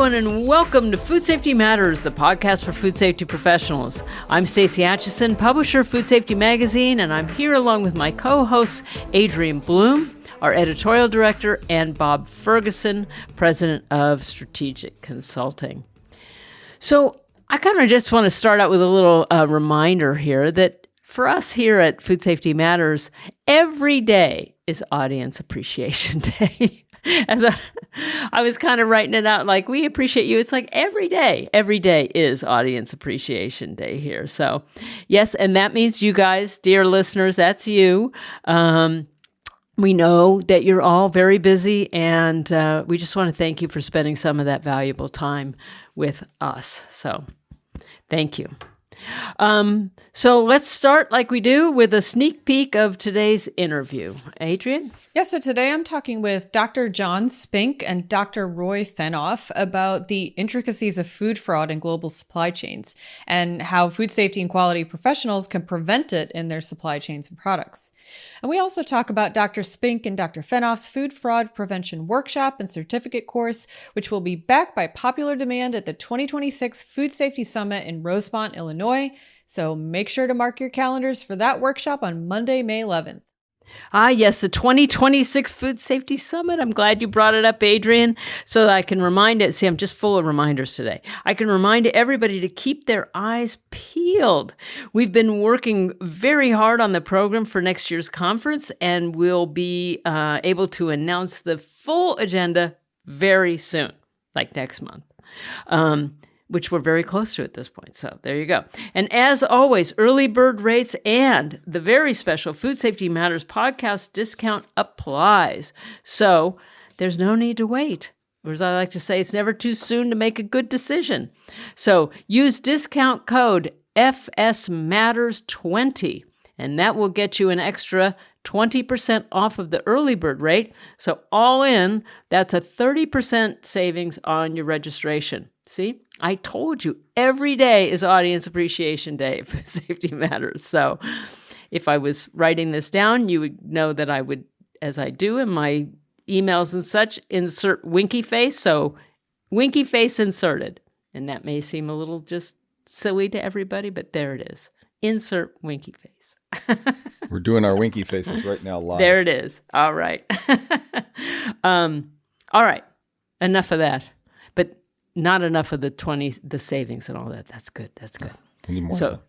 everyone, and welcome to Food Safety Matters, the podcast for food safety professionals. I'm Stacey Atchison, publisher of Food Safety Magazine, and I'm here along with my co-hosts, Adrian Bloom, our editorial director, and Bob Ferguson, president of Strategic Consulting. So I kind of just want to start out with a little reminder here that for us here at Food Safety Matters, every day is Audience Appreciation Day. I was kind of writing it out like, we appreciate you. It's like every day is Audience Appreciation Day here. So yes, and that means you guys, dear listeners, that's you. We know that you're all very busy, and we just want to thank you for spending some of that valuable time with us. So thank you. So let's start like we do with a sneak peek of today's interview. Adrian? Yeah, so today I'm talking with Dr. John Spink and Dr. Roy Fenoff about the intricacies of food fraud in global supply chains and how food safety and quality professionals can prevent it in their supply chains and products. And we also talk about Dr. Spink and Dr. Fenoff's Food Fraud Prevention Workshop and Certificate course, which will be back by popular demand at the 2026 Food Safety Summit in Rosemont, Illinois. So make sure to mark your calendars for that workshop on Monday, May 11th. Ah, yes, the 2026 Food Safety Summit. I'm glad you brought it up, Adrian, so that I can remind it. See, I'm just full of reminders today. I can remind everybody to keep their eyes peeled. We've been working very hard on the program for next year's conference, and we'll be able to announce the full agenda very soon, like next month. Which we're very close to at this point. So there you go. And as always, early bird rates and the very special Food Safety Matters podcast discount applies. So there's no need to wait. Or as I like to say, it's never too soon to make a good decision. So use discount code FSMatters20, and that will get you an extra 20% off of the early bird rate. So all in, that's a 30% savings on your registration. See, I told you every day is Audience Appreciation Day for Safety Matters. So if I was writing this down, you would know that I would, as I do in my emails and such, insert winky face. So winky face inserted. And that may seem a little just silly to everybody, but there it is. Insert winky face. We're doing our winky faces right now live. There it is. All right. All right. Enough of that. But not enough of the savings and all that. That's good. That's good. We need more so, of that.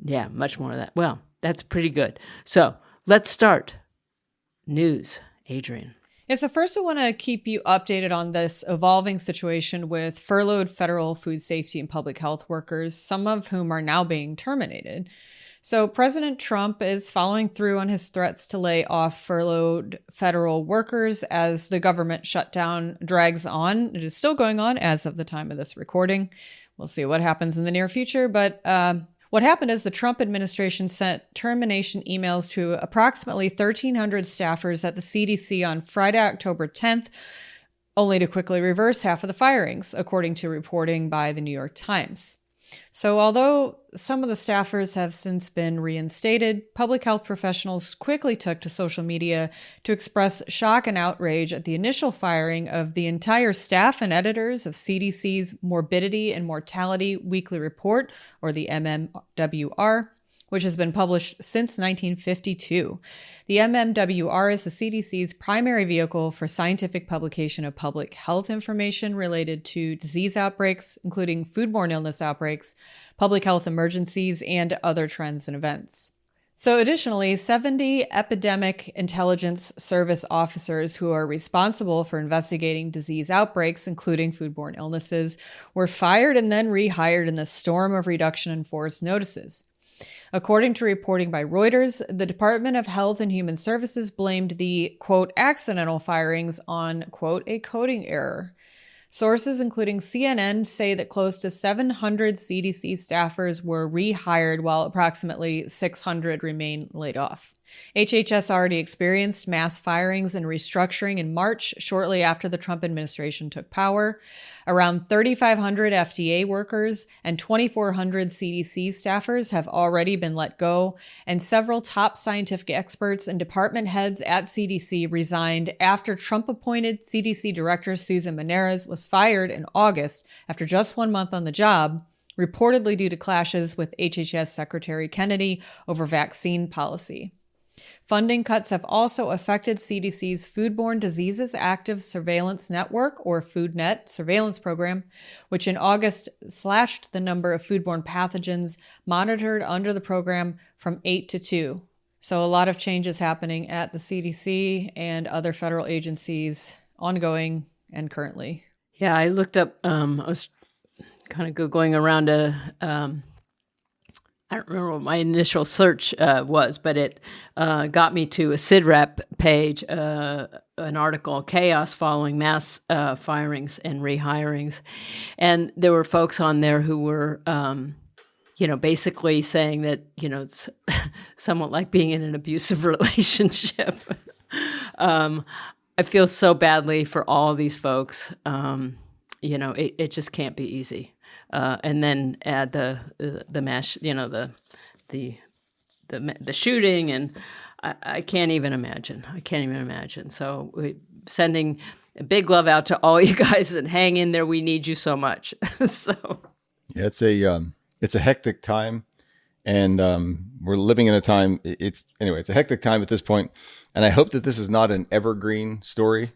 Yeah, much more of that. Well, that's pretty good. So let's start. News, Adrian. Yeah, so first I want to keep you updated on this evolving situation with furloughed federal food safety and public health workers, some of whom are now being terminated. So President Trump is following through on his threats to lay off furloughed federal workers as the government shutdown drags on. It is still going on as of the time of this recording. We'll see what happens in the near future. But what happened is the Trump administration sent termination emails to approximately 1,300 staffers at the CDC on Friday, October 10th, only to quickly reverse half of the firings, according to reporting by the New York Times. So although some of the staffers have since been reinstated, public health professionals quickly took to social media to express shock and outrage at the initial firing of the entire staff and editors of CDC's Morbidity and Mortality Weekly Report, or the MMWR, which has been published since 1952. The MMWR is the CDC's primary vehicle for scientific publication of public health information related to disease outbreaks, including foodborne illness outbreaks, public health emergencies, and other trends and events. So additionally, 70 epidemic intelligence service officers who are responsible for investigating disease outbreaks, including foodborne illnesses, were fired and then rehired in the storm of reduction in force notices. According to reporting by Reuters, the Department of Health and Human Services blamed the, quote, accidental firings on, quote, a coding error. Sources, including CNN, say that close to 700 CDC staffers were rehired while approximately 600 remain laid off. HHS already experienced mass firings and restructuring in March, shortly after the Trump administration took power. Around 3,500 FDA workers and 2,400 CDC staffers have already been let go, and several top scientific experts and department heads at CDC resigned after Trump-appointed CDC Director Susan Maneras was fired in August after just 1 month on the job, reportedly due to clashes with HHS Secretary Kennedy over vaccine policy. Funding cuts have also affected CDC's Foodborne Diseases Active Surveillance Network, or FoodNet, surveillance program, which in August slashed the number of foodborne pathogens monitored under the program from 8 to 2. So a lot of changes happening at the CDC and other federal agencies, ongoing and currently. Yeah, I looked up, I was kind of Googling around I don't remember what my initial search was, but it got me to a SIDREP page, an article, Chaos Following Mass Firings and Rehirings. And there were folks on there who were, basically saying that, it's somewhat like being in an abusive relationship. I feel so badly for all these folks. It just can't be easy. And then add the mash, the shooting, and I can't even imagine. So sending a big love out to all you guys, and hang in there. We need you so much. So yeah, it's a hectic time, and we're living in a time. It's a hectic time at this point, and I hope that this is not an evergreen story.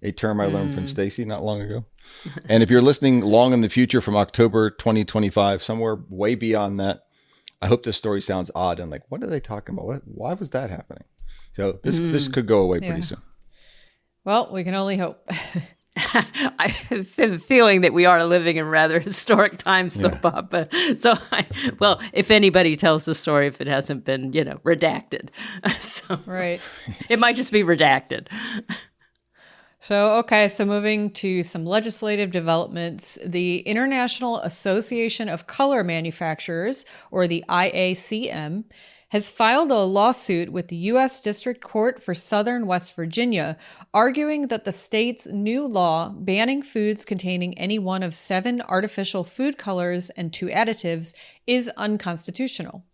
A term I learned from Stacy not long ago. And if you're listening long in the future from October 2025, somewhere way beyond that, I hope this story sounds odd and like, what are they talking about? Why was that happening? So this could go away pretty soon. Well, we can only hope. I have a feeling that we are living in rather historic times, though, Bob. If anybody tells the story, if it hasn't been, redacted. So right. It might just be redacted. So moving to some legislative developments, the International Association of Color Manufacturers, or the IACM, has filed a lawsuit with the U.S. District Court for Southern West Virginia, arguing that the state's new law banning foods containing any one of 7 artificial food colors and 2 additives is unconstitutional.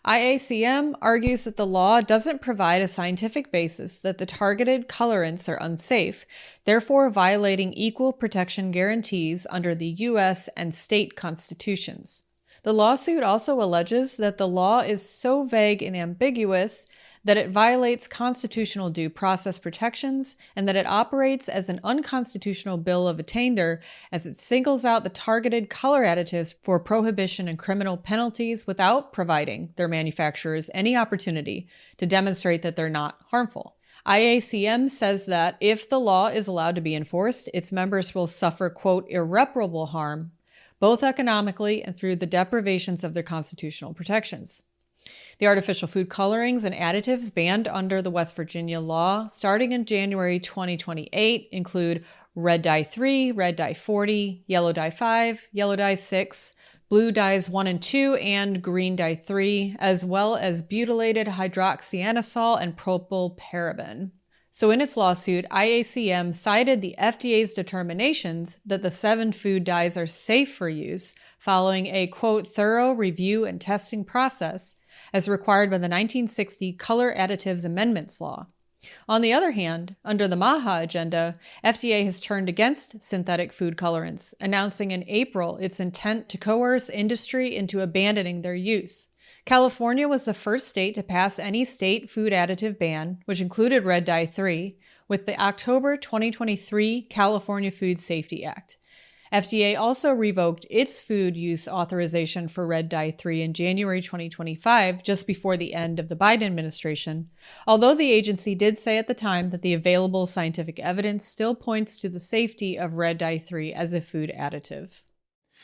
IACM argues that the law doesn't provide a scientific basis that the targeted colorants are unsafe, therefore violating equal protection guarantees under the U.S. and state constitutions. The lawsuit also alleges that the law is so vague and ambiguous that it violates constitutional due process protections, and that it operates as an unconstitutional bill of attainder as it singles out the targeted color additives for prohibition and criminal penalties without providing their manufacturers any opportunity to demonstrate that they're not harmful. IACM says that if the law is allowed to be enforced, its members will suffer, quote, irreparable harm, both economically and through the deprivations of their constitutional protections. The artificial food colorings and additives banned under the West Virginia law starting in January 2028 include red dye 3, red dye 40, yellow dye 5, yellow dye 6, blue dyes 1 and 2, and green dye 3, as well as butylated hydroxyanisole and propylparaben. So in its lawsuit, IACM cited the FDA's determinations that the 7 food dyes are safe for use following a, quote, thorough review and testing process as required by the 1960 Color Additives Amendments Law. On the other hand, under the MAHA agenda, FDA has turned against synthetic food colorants, announcing in April its intent to coerce industry into abandoning their use. California was the first state to pass any state food additive ban, which included red dye 3, with the October 2023 California Food Safety Act. FDA also revoked its food use authorization for red dye 3 in January 2025, just before the end of the Biden administration, although the agency did say at the time that the available scientific evidence still points to the safety of red dye 3 as a food additive.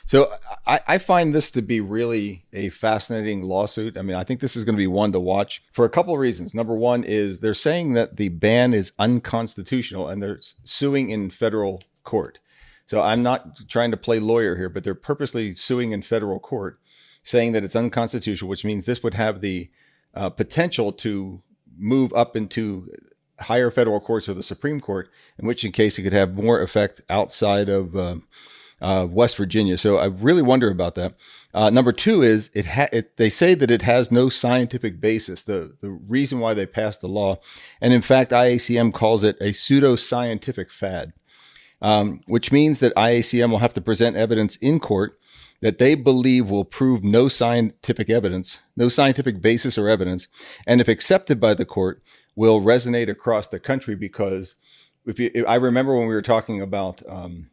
So I find this to be really a fascinating lawsuit. I mean, I think this is going to be one to watch for a couple of reasons. Number one is they're saying that the ban is unconstitutional and they're suing in federal court. So I'm not trying to play lawyer here, but they're purposely suing in federal court, saying that it's unconstitutional, which means this would have the potential to move up into higher federal courts or the Supreme Court, in which case it could have more effect outside of West Virginia. So I really wonder about that. Number two is they say that it has no scientific basis, the reason why they passed the law. And in fact, IACM calls it a pseudoscientific fad, which means that IACM will have to present evidence in court that they believe will prove no scientific evidence, no scientific basis or evidence, and if accepted by the court, will resonate across the country. Because I remember when we were talking about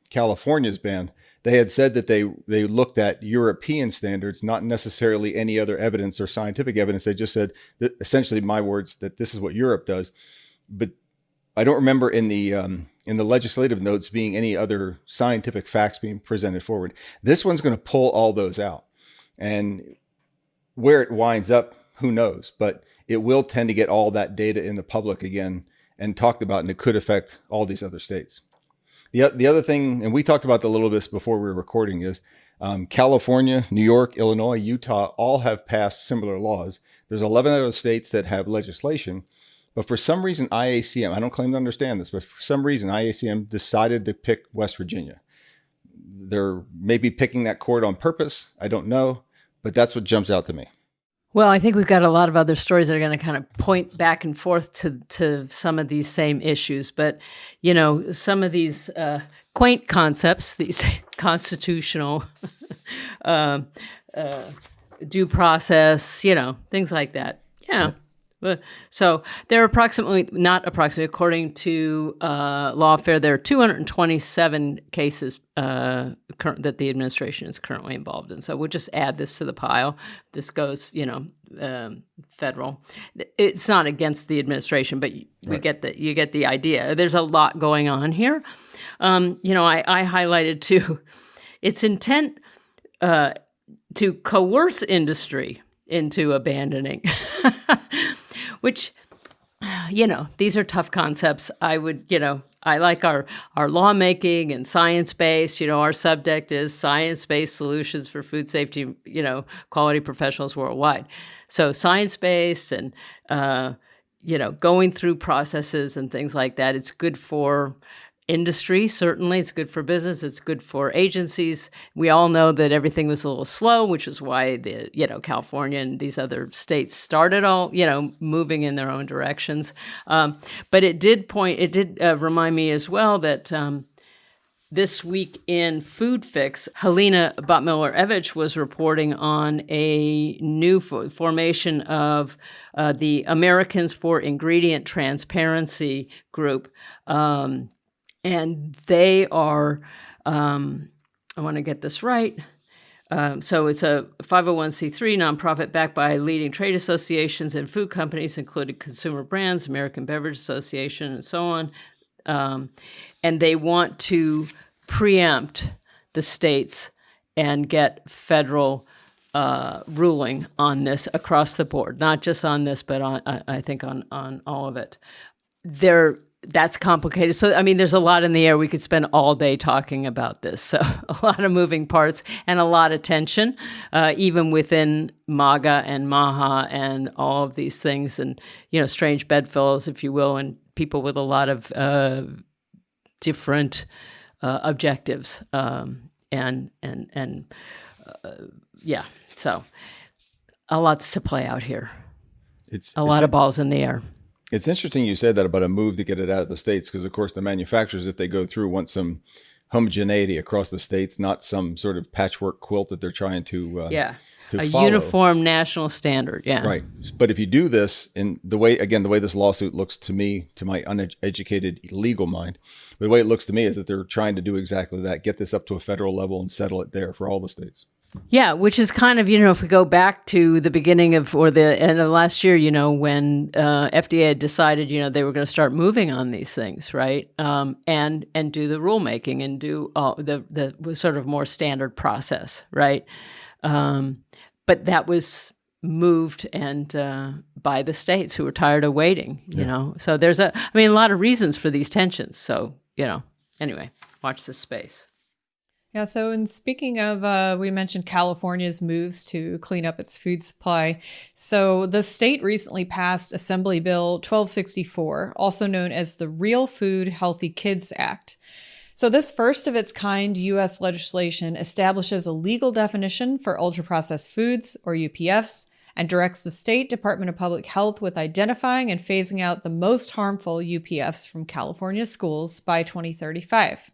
California's ban, they had said that they looked at European standards, not necessarily any other evidence or scientific evidence. They just said that, essentially, my words, that this is what Europe does. But I don't remember in the legislative notes being any other scientific facts being presented forward. This one's going to pull all those out, and where it winds up, who knows? But it will tend to get all that data in the public again and talked about, and it could affect all these other states. The other thing, and we talked about a little bit before we were recording, is California, New York, Illinois, Utah all have passed similar laws. There's 11 other states that have legislation, but for some reason IACM, I don't claim to understand this, but for some reason IACM decided to pick West Virginia. They're maybe picking that court on purpose. I don't know, but that's what jumps out to me. Well, I think we've got a lot of other stories that are going to kind of point back and forth to some of these same issues. But, you know, some of these quaint concepts, these constitutional due process, you know, things like that. Yeah. So there are according to Lawfare, there are 227 cases that the administration is currently involved in. So we'll just add this to the pile. This goes, you know, federal. It's not against the administration, but you get the idea. There's a lot going on here. You know, I highlighted too, its intent to coerce industry into abandoning. Which, you know, these are tough concepts. I like our lawmaking and science-based. You know, our subject is science-based solutions for food safety, you know, quality professionals worldwide. So science-based and, you know, going through processes and things like that. It's good for industry, certainly. It's good for business. It's good for agencies. We all know that everything was a little slow, which is why California and these other states started all, you know, moving in their own directions. But it did remind me as well that this week in Food Fix, Helena Botmiller-Evich was reporting on a new formation of the Americans for Ingredient Transparency group. And they are, I want to get this right. So it's a 501c3 nonprofit backed by leading trade associations and food companies, including Consumer Brands, American Beverage Association, and so on. And they want to preempt the states and get federal ruling on this across the board, not just on this, but I think on all of it. That's complicated. So, I mean, there's a lot in the air. We could spend all day talking about this. So a lot of moving parts and a lot of tension, even within MAGA and MAHA and all of these things and, you know, strange bedfellows, if you will, and people with a lot of different objectives. Yeah. So a lot's to play out here. It's a lot of balls in the air. It's interesting you said that about a move to get it out of the states, because, of course, the manufacturers, if they go through, want some homogeneity across the states, not some sort of patchwork quilt that they're trying to follow. Uniform national standard. Yeah. Right. But if you do this in the way this lawsuit looks to me, to my uneducated legal mind, but the way it looks to me is that they're trying to do exactly that, get this up to a federal level and settle it there for all the states. Yeah, which is kind of, you know, if we go back to the beginning of, or the end of last year, you know, when FDA had decided, you know, they were going to start moving on these things, right? And do the rulemaking and do the sort of more standard process, right? But that was moved and by the states who were tired of waiting, you know? So there's a lot of reasons for these tensions. So, you know, anyway, watch this space. Yeah, so in speaking of, we mentioned California's moves to clean up its food supply. So the state recently passed Assembly Bill 1264, also known as the Real Food Healthy Kids Act. So this first of its kind U.S. legislation establishes a legal definition for ultra-processed foods, or UPFs, and directs the State Department of Public Health with identifying and phasing out the most harmful UPFs from California schools by 2035.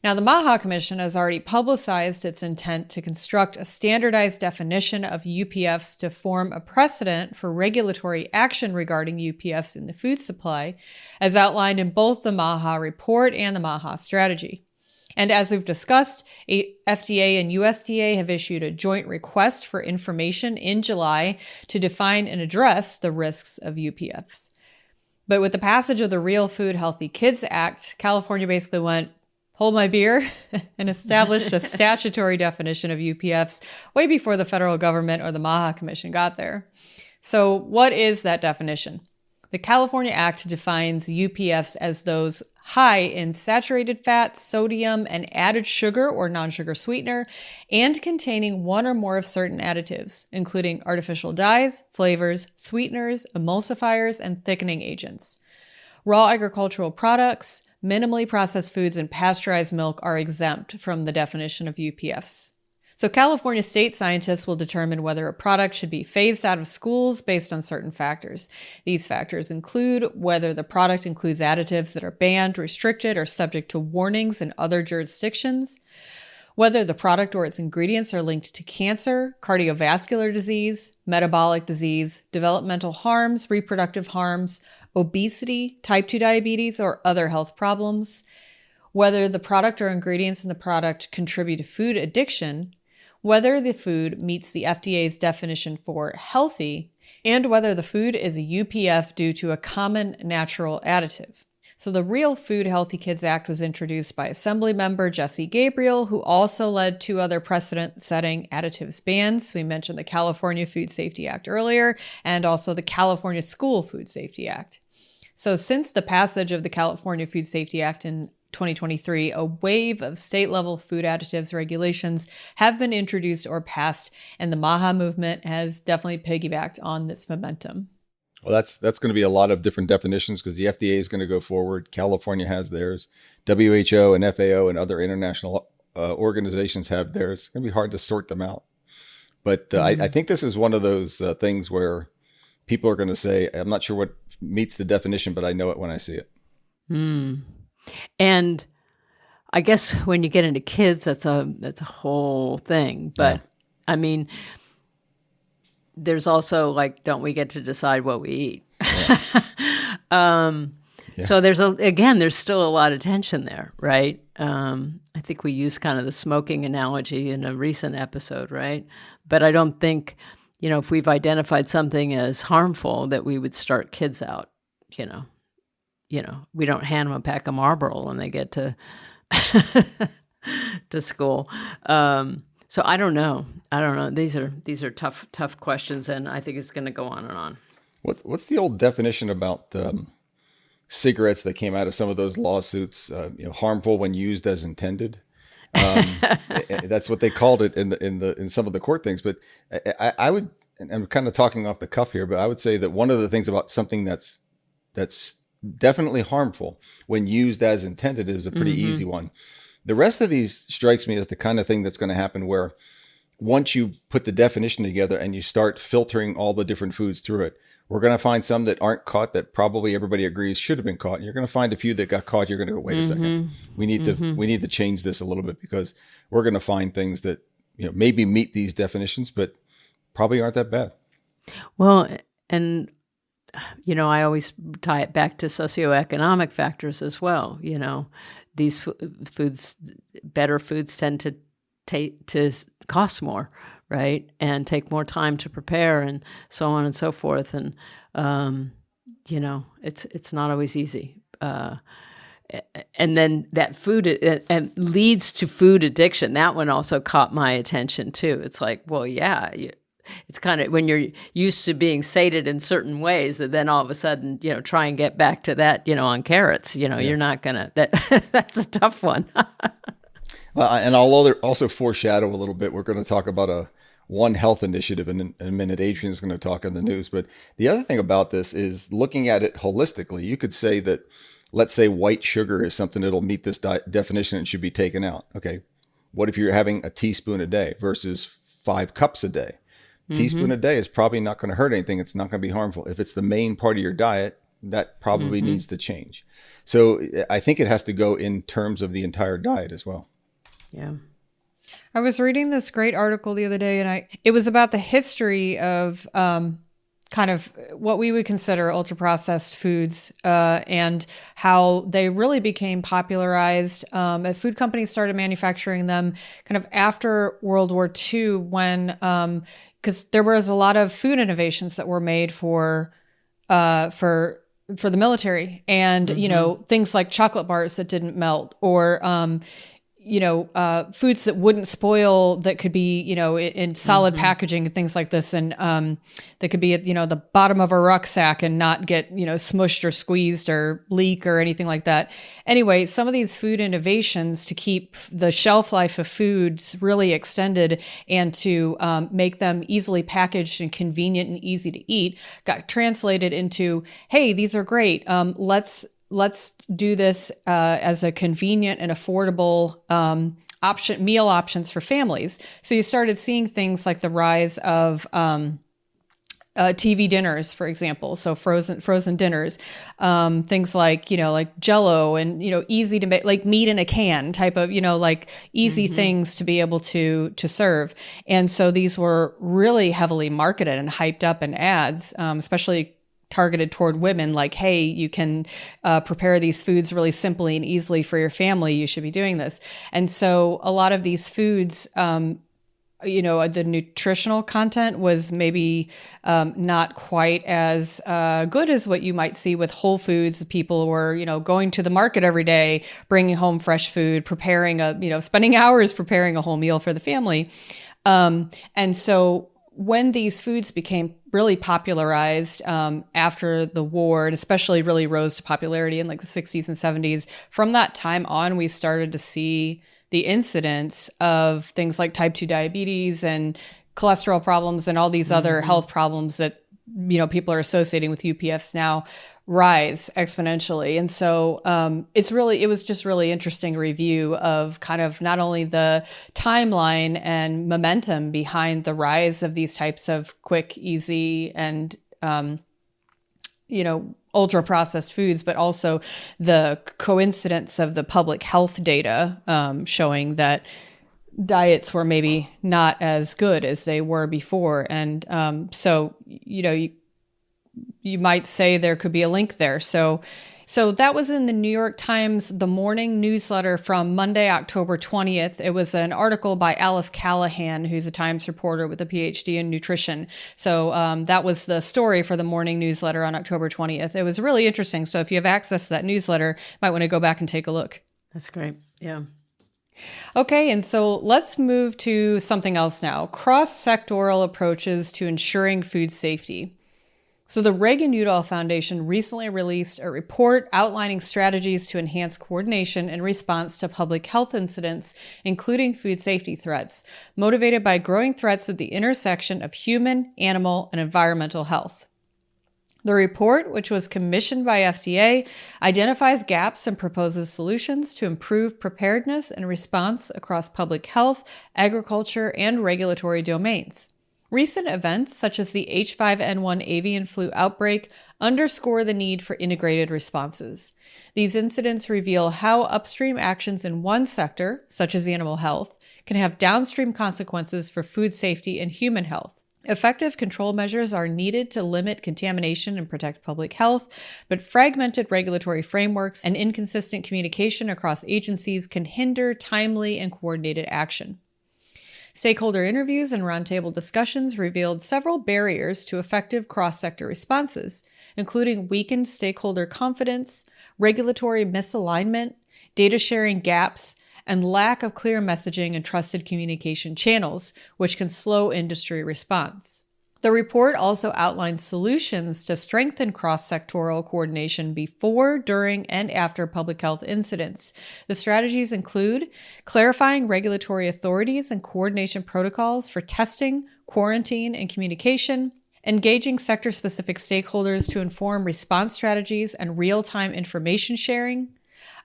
Now, the MAHA Commission has already publicized its intent to construct a standardized definition of UPFs to form a precedent for regulatory action regarding UPFs in the food supply, as outlined in both the MAHA report and the MAHA strategy. And as we've discussed, FDA and USDA have issued a joint request for information in July to define and address the risks of UPFs. But with the passage of the Real Food Healthy Kids Act, California basically went, hold my beer, and established a statutory definition of UPFs way before the federal government or the MAHA Commission got there. So what is that definition? The California Act defines UPFs as those high in saturated fat, sodium, and added sugar or non-sugar sweetener, and containing one or more of certain additives, including artificial dyes, flavors, sweeteners, emulsifiers, and thickening agents. Raw agricultural products, minimally processed foods, and pasteurized milk are exempt from the definition of UPFs. So California state scientists will determine whether a product should be phased out of schools based on certain factors. These factors include whether the product includes additives that are banned, restricted, or subject to warnings in other jurisdictions, whether the product or its ingredients are linked to cancer, cardiovascular disease, metabolic disease, developmental harms, reproductive harms, obesity, type 2 diabetes, or other health problems, whether the product or ingredients in the product contribute to food addiction, whether the food meets the FDA's definition for healthy, and whether the food is a UPF due to a common natural additive. So the Real Food Healthy Kids Act was introduced by Assemblymember Jesse Gabriel, who also led two other precedent-setting additives bans. We mentioned the California Food Safety Act earlier, and also the California School Food Safety Act. So since the passage of the California Food Safety Act in 2023, a wave of state-level food additives regulations have been introduced or passed, and the MAHA movement has definitely piggybacked on this momentum. Well, that's going to be a lot of different definitions because the FDA is going to go forward. California has theirs. WHO and FAO and other international organizations have theirs. It's going to be hard to sort them out. But I think this is one of those things where people are going to say, I'm not sure what meets the definition, but I know it when I see it. And I guess when you get into kids, that's a whole thing. But yeah. I mean, there's also like, don't we get to decide what we eat? Yeah. So there's still a lot of tension there, right? I think we used kind of the smoking analogy in a recent episode, right? But I don't think, if we've identified something as harmful, that we would start kids out, we don't hand them a pack of Marlboro when they get to to school. So I don't know. These are tough questions, and I think it's going to go on and on. What's the old definition about cigarettes that came out of some of those lawsuits? Harmful when used as intended. That's what they called it in some of the court things. But I would, and I'm kind of talking off the cuff here, but I would say that one of the things about something that's definitely harmful when used as intended is a pretty easy one. The rest of these strikes me as the kind of thing that's going to happen where once you put the definition together and you start filtering all the different foods through it, we're going to find some that aren't caught that probably everybody agrees should have been caught. And you're going to find a few that got caught. You're going to go, wait a second. We need to change this a little bit because we're going to find things that maybe meet these definitions, but probably aren't that bad. Well, and I always tie it back to socioeconomic factors as well. These foods, better foods tend to cost more, right? And take more time to prepare and so on and so forth. And, it's not always easy. And then that food and leads to food addiction. That one also caught my attention too. It's like, well, yeah, it's kind of when you're used to being sated in certain ways, that then all of a sudden, try and get back to that, on carrots, you're not gonna. That's a tough one. And I'll also foreshadow a little bit. We're going to talk about a One Health initiative in a minute. Adrian's going to talk in the news. But the other thing about this is looking at it holistically. You could say that, let's say white sugar is something that'll meet this definition and should be taken out. Okay. What if you're having a teaspoon a day versus 5 cups a day? Teaspoon a day is probably not going to hurt anything. It's not going to be harmful. If it's the main part of your diet, that probably needs to change. So I think it has to go in terms of the entire diet as well. Yeah. I was reading this great article the other day, and it was about the history of kind of what we would consider ultra-processed foods and how they really became popularized. Food companies started manufacturing them kind of after World War II when, because there was a lot of food innovations that were made for the military, and you know, things like chocolate bars that didn't melt, or foods that wouldn't spoil, that could be, in solid packaging and things like this. And that could be at, the bottom of a rucksack and not get, smushed or squeezed or leak or anything like that. Anyway, some of these food innovations to keep the shelf life of foods really extended and to make them easily packaged and convenient and easy to eat got translated into, hey, these are great. Let's do this as a convenient and affordable meal options for families. So you started seeing things like the rise of TV dinners, for example. So frozen dinners, things like, like Jell-O and, easy to make, like meat in a can type of, like easy things to be able to serve. And so these were really heavily marketed and hyped up in ads, especially targeted toward women, like, hey, you can prepare these foods really simply and easily for your family. You should be doing this. And so a lot of these foods, the nutritional content was maybe not quite as good as what you might see with Whole Foods. People were, going to the market every day, bringing home fresh food, spending hours preparing a whole meal for the family. And so when these foods became really popularized after the war, and especially really rose to popularity in like the 60s and 70s, from that time on, we started to see the incidence of things like type 2 diabetes and cholesterol problems and all these other health problems that, people are associating with UPFs now rise exponentially. And so it was just really interesting review of kind of not only the timeline and momentum behind the rise of these types of quick, easy, and, ultra processed foods, but also the coincidence of the public health data showing that diets were maybe not as good as they were before. And so, you might say there could be a link there. So that was in the New York Times, the morning newsletter from Monday, October 20th. It was an article by Alice Callahan, who's a Times reporter with a PhD in nutrition. So that was the story for the morning newsletter on October 20th. It was really interesting. So if you have access to that newsletter, you might want to go back and take a look. That's great. Yeah. Okay, and so let's move to something else now. Cross-sectoral approaches to ensuring food safety. So the Reagan-Udall Foundation recently released a report outlining strategies to enhance coordination in response to public health incidents, including food safety threats, motivated by growing threats at the intersection of human, animal, and environmental health. The report, which was commissioned by FDA, identifies gaps and proposes solutions to improve preparedness and response across public health, agriculture, and regulatory domains. Recent events, such as the H5N1 avian flu outbreak, underscore the need for integrated responses. These incidents reveal how upstream actions in one sector, such as animal health, can have downstream consequences for food safety and human health. Effective control measures are needed to limit contamination and protect public health, but fragmented regulatory frameworks and inconsistent communication across agencies can hinder timely and coordinated action. Stakeholder interviews and roundtable discussions revealed several barriers to effective cross-sector responses, including weakened stakeholder confidence, regulatory misalignment, data sharing gaps, and lack of clear messaging and trusted communication channels, which can slow industry response. The report also outlines solutions to strengthen cross-sectoral coordination before, during, and after public health incidents. The strategies include clarifying regulatory authorities and coordination protocols for testing, quarantine, and communication, engaging sector-specific stakeholders to inform response strategies and real-time information sharing,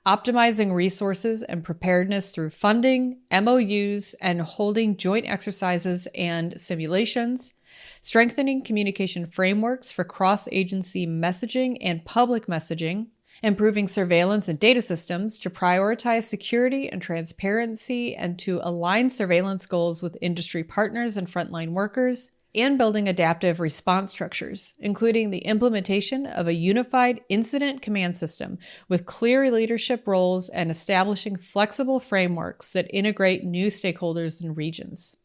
optimizing resources and preparedness through funding, MOUs, and holding joint exercises and simulations, strengthening communication frameworks for cross-agency messaging and public messaging, improving surveillance and data systems to prioritize security and transparency and to align surveillance goals with industry partners and frontline workers, and building adaptive response structures, including the implementation of a unified incident command system with clear leadership roles and establishing flexible frameworks that integrate new stakeholders and regions.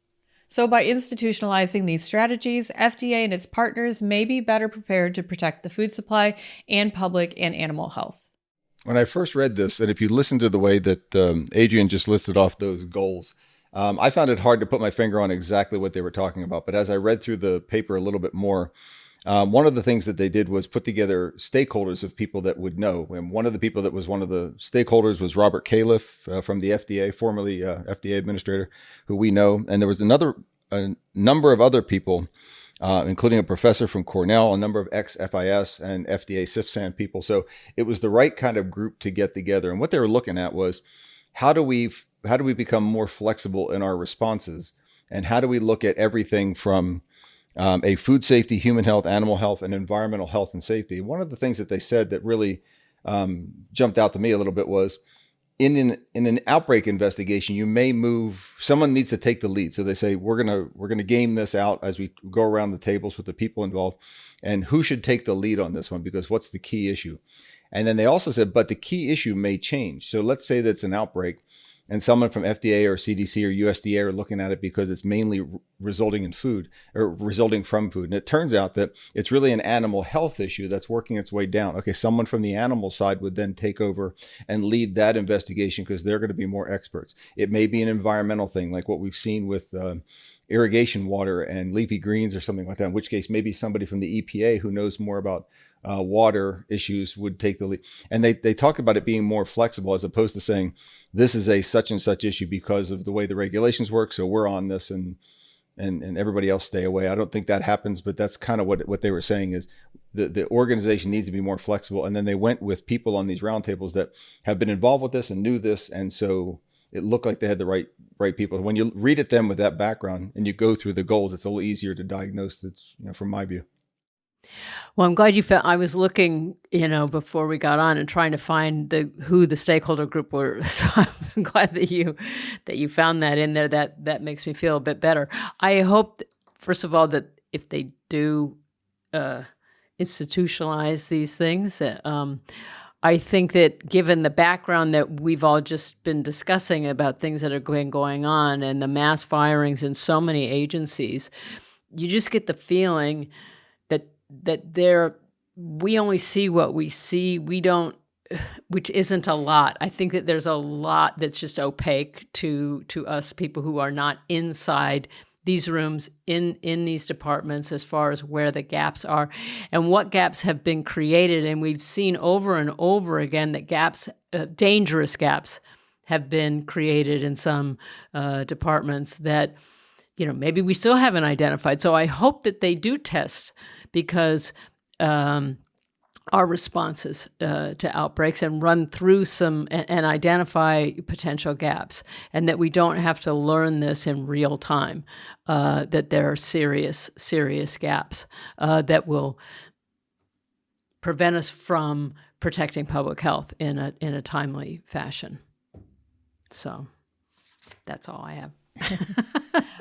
So by institutionalizing these strategies, FDA and its partners may be better prepared to protect the food supply and public and animal health. When I first read this, and if you listen to the way that Adrian just listed off those goals, I found it hard to put my finger on exactly what they were talking about. But as I read through the paper a little bit more, one of the things that they did was put together stakeholders of people that would know. And one of the people that was one of the stakeholders was Robert Califf from the FDA, formerly FDA administrator, who we know. And there was a number of other people, including a professor from Cornell, a number of ex-FIS and FDA CIFSAN people. So it was the right kind of group to get together. And what they were looking at was, how do we become more flexible in our responses? And how do we look at everything from a food safety, human health, animal health, and environmental health and safety? One of the things that they said that really jumped out to me a little bit was, in an outbreak investigation, you may someone needs to take the lead. So they say, we're gonna game this out as we go around the tables with the people involved, and who should take the lead on this one, because what's the key issue? And then they also said, but the key issue may change. So let's say that's an outbreak and someone from FDA or CDC or USDA are looking at it because it's mainly resulting in food or resulting from food. And it turns out that it's really an animal health issue that's working its way down. Okay, someone from the animal side would then take over and lead that investigation because they're going to be more experts. It may be an environmental thing, like what we've seen with irrigation water and leafy greens or something like that, in which case maybe somebody from the EPA who knows more about water issues would take the lead. And they talk about it being more flexible as opposed to saying, this is a such and such issue because of the way the regulations work, so we're on this and everybody else stay away. I don't think that happens, but that's kind of what they were saying is the organization needs to be more flexible. And then they went with people on these roundtables that have been involved with this and knew this. And so it looked like they had the right people. When you read at them with that background and you go through the goals, it's a little easier to diagnose. That's, from my view. Well, I'm glad you found. I was looking, before we got on and trying to find who the stakeholder group were. So I'm glad that you found that in there. That makes me feel a bit better. I hope, first of all, that if they do institutionalize these things, I think that given the background that we've all just been discussing about things that are going on and the mass firings in so many agencies, you just get the feeling that we only see what we see. We don't, which isn't a lot. I think that there's a lot that's just opaque to us people who are not inside these rooms in these departments as far as where the gaps are and what gaps have been created. And we've seen over and over again that gaps, dangerous gaps, have been created in some departments that, maybe we still haven't identified. So I hope that they do test, because our responses to outbreaks and run through some and identify potential gaps, and that we don't have to learn this in real time, that there are serious gaps that will prevent us from protecting public health in a timely fashion. So that's all I have.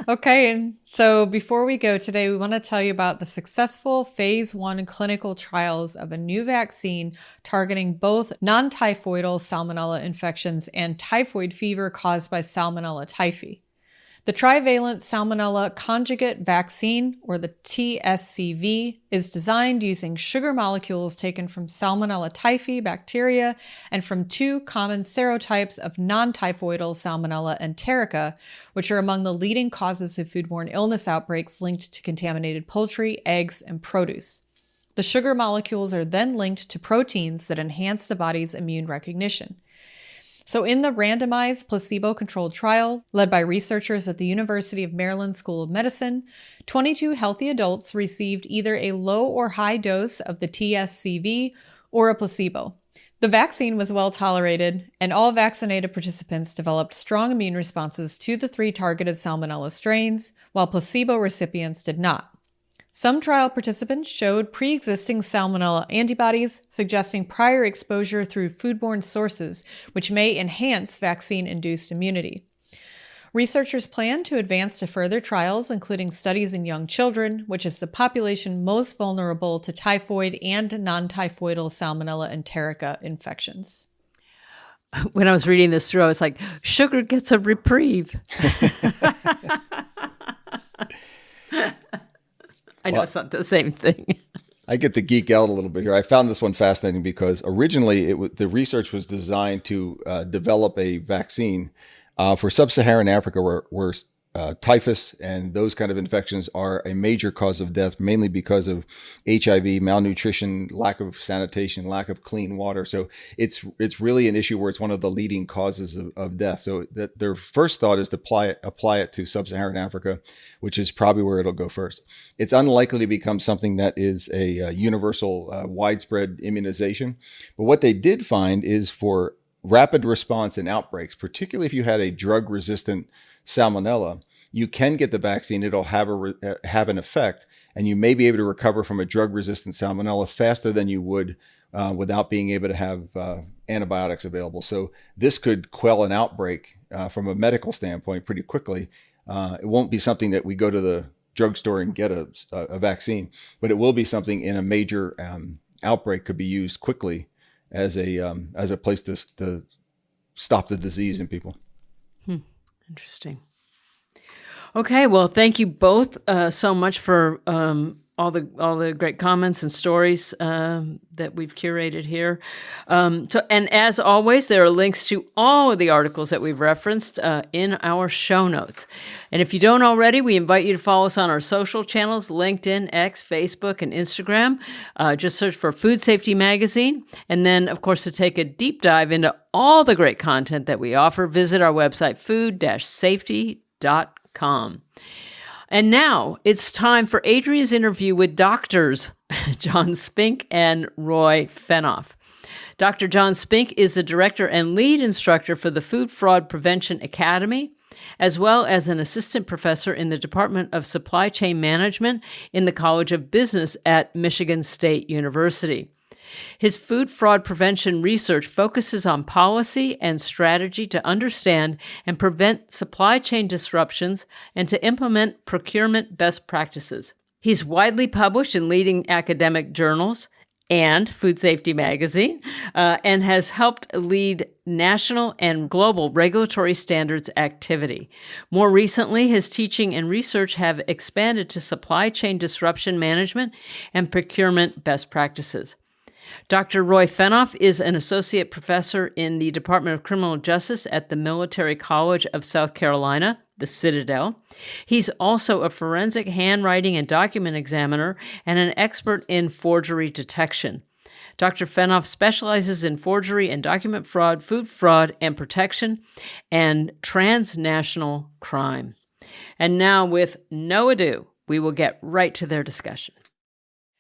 Okay, and so before we go today, we want to tell you about the successful phase 1 clinical trials of a new vaccine targeting both non-typhoidal salmonella infections and typhoid fever caused by Salmonella typhi. The trivalent salmonella conjugate vaccine, or the TSCV, is designed using sugar molecules taken from Salmonella typhi bacteria and from 2 common serotypes of non-typhoidal Salmonella enterica, which are among the leading causes of foodborne illness outbreaks linked to contaminated poultry, eggs, and produce. The sugar molecules are then linked to proteins that enhance the body's immune recognition. So in the randomized placebo-controlled trial, led by researchers at the University of Maryland School of Medicine, 22 healthy adults received either a low or high dose of the TSCV or a placebo. The vaccine was well tolerated, and all vaccinated participants developed strong immune responses to the 3 targeted Salmonella strains, while placebo recipients did not. Some trial participants showed pre-existing Salmonella antibodies, suggesting prior exposure through foodborne sources, which may enhance vaccine-induced immunity. Researchers plan to advance to further trials, including studies in young children, which is the population most vulnerable to typhoid and non-typhoidal Salmonella enterica infections. When I was reading this through, I was like, sugar gets a reprieve. I know it's not the same thing. I get to geek out a little bit here. I found this one fascinating because originally the research was designed to develop a vaccine for sub-Saharan Africa, where typhus and those kind of infections are a major cause of death, mainly because of HIV, malnutrition, lack of sanitation, lack of clean water. So it's really an issue where it's one of the leading causes of death. So that their first thought is to apply it to sub-Saharan Africa, which is probably where it'll go first. It's unlikely to become something that is a universal, widespread immunization. But what they did find is for rapid response in outbreaks, particularly if you had a drug-resistant Salmonella, you can get the vaccine. It'll have an effect, and you may be able to recover from a drug-resistant Salmonella faster than you would without being able to have antibiotics available. So this could quell an outbreak from a medical standpoint pretty quickly. It won't be something that we go to the drugstore and get a vaccine, but it will be something in a major outbreak could be used quickly as a place to stop the disease in people. Interesting. Okay, well, thank you both so much for all the great comments and stories that we've curated here. And as always, there are links to all of the articles that we've referenced in our show notes. And if you don't already, we invite you to follow us on our social channels: LinkedIn, X, Facebook, and Instagram. Just search for Food Safety Magazine. And then, of course, to take a deep dive into all the great content that we offer, visit our website, food-safety.com. And now it's time for Adrian's interview with doctors John Spink and Roy Fenoff. Dr. John Spink is the director and lead instructor for the Food Fraud Prevention Academy, as well as an assistant professor in the Department of Supply Chain Management in the College of Business at Michigan State University. His food fraud prevention research focuses on policy and strategy to understand and prevent supply chain disruptions and to implement procurement best practices. He's widely published in leading academic journals and Food Safety Magazine, and has helped lead national and global regulatory standards activity. More recently, his teaching and research have expanded to supply chain disruption management and procurement best practices. Dr. Roy Fenoff is an associate professor in the Department of Criminal Justice at the Military College of South Carolina, the Citadel. He's also a forensic handwriting and document examiner and an expert in forgery detection. Dr. Fenoff specializes in forgery and document fraud, food fraud and protection, and transnational crime. And now, with no ado, we will get right to their discussion.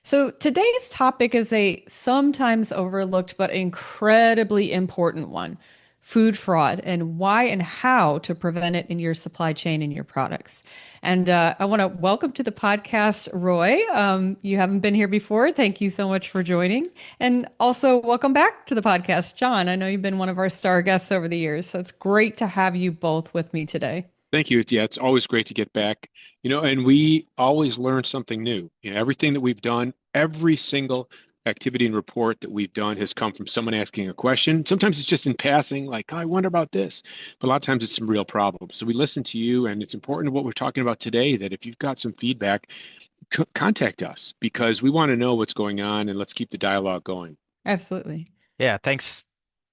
So today's topic is a sometimes overlooked but incredibly important one: food fraud, and why and how to prevent it in your supply chain and your products. And I want to welcome to the podcast, Roy. You haven't been here before. Thank you so much for joining. And also welcome back to the podcast, John. I know you've been one of our star guests over the years, so it's great to have you both with me today. Thank you. Yeah, it's always great to get back. And we always learn something new. Everything that we've done, every single activity and report that we've done has come from someone asking a question. Sometimes it's just in passing, like, oh, I wonder about this. But a lot of times it's some real problems. So we listen to you, and it's important to what we're talking about today that if you've got some feedback, contact us because we want to know what's going on and let's keep the dialogue going. Absolutely. Yeah, thanks.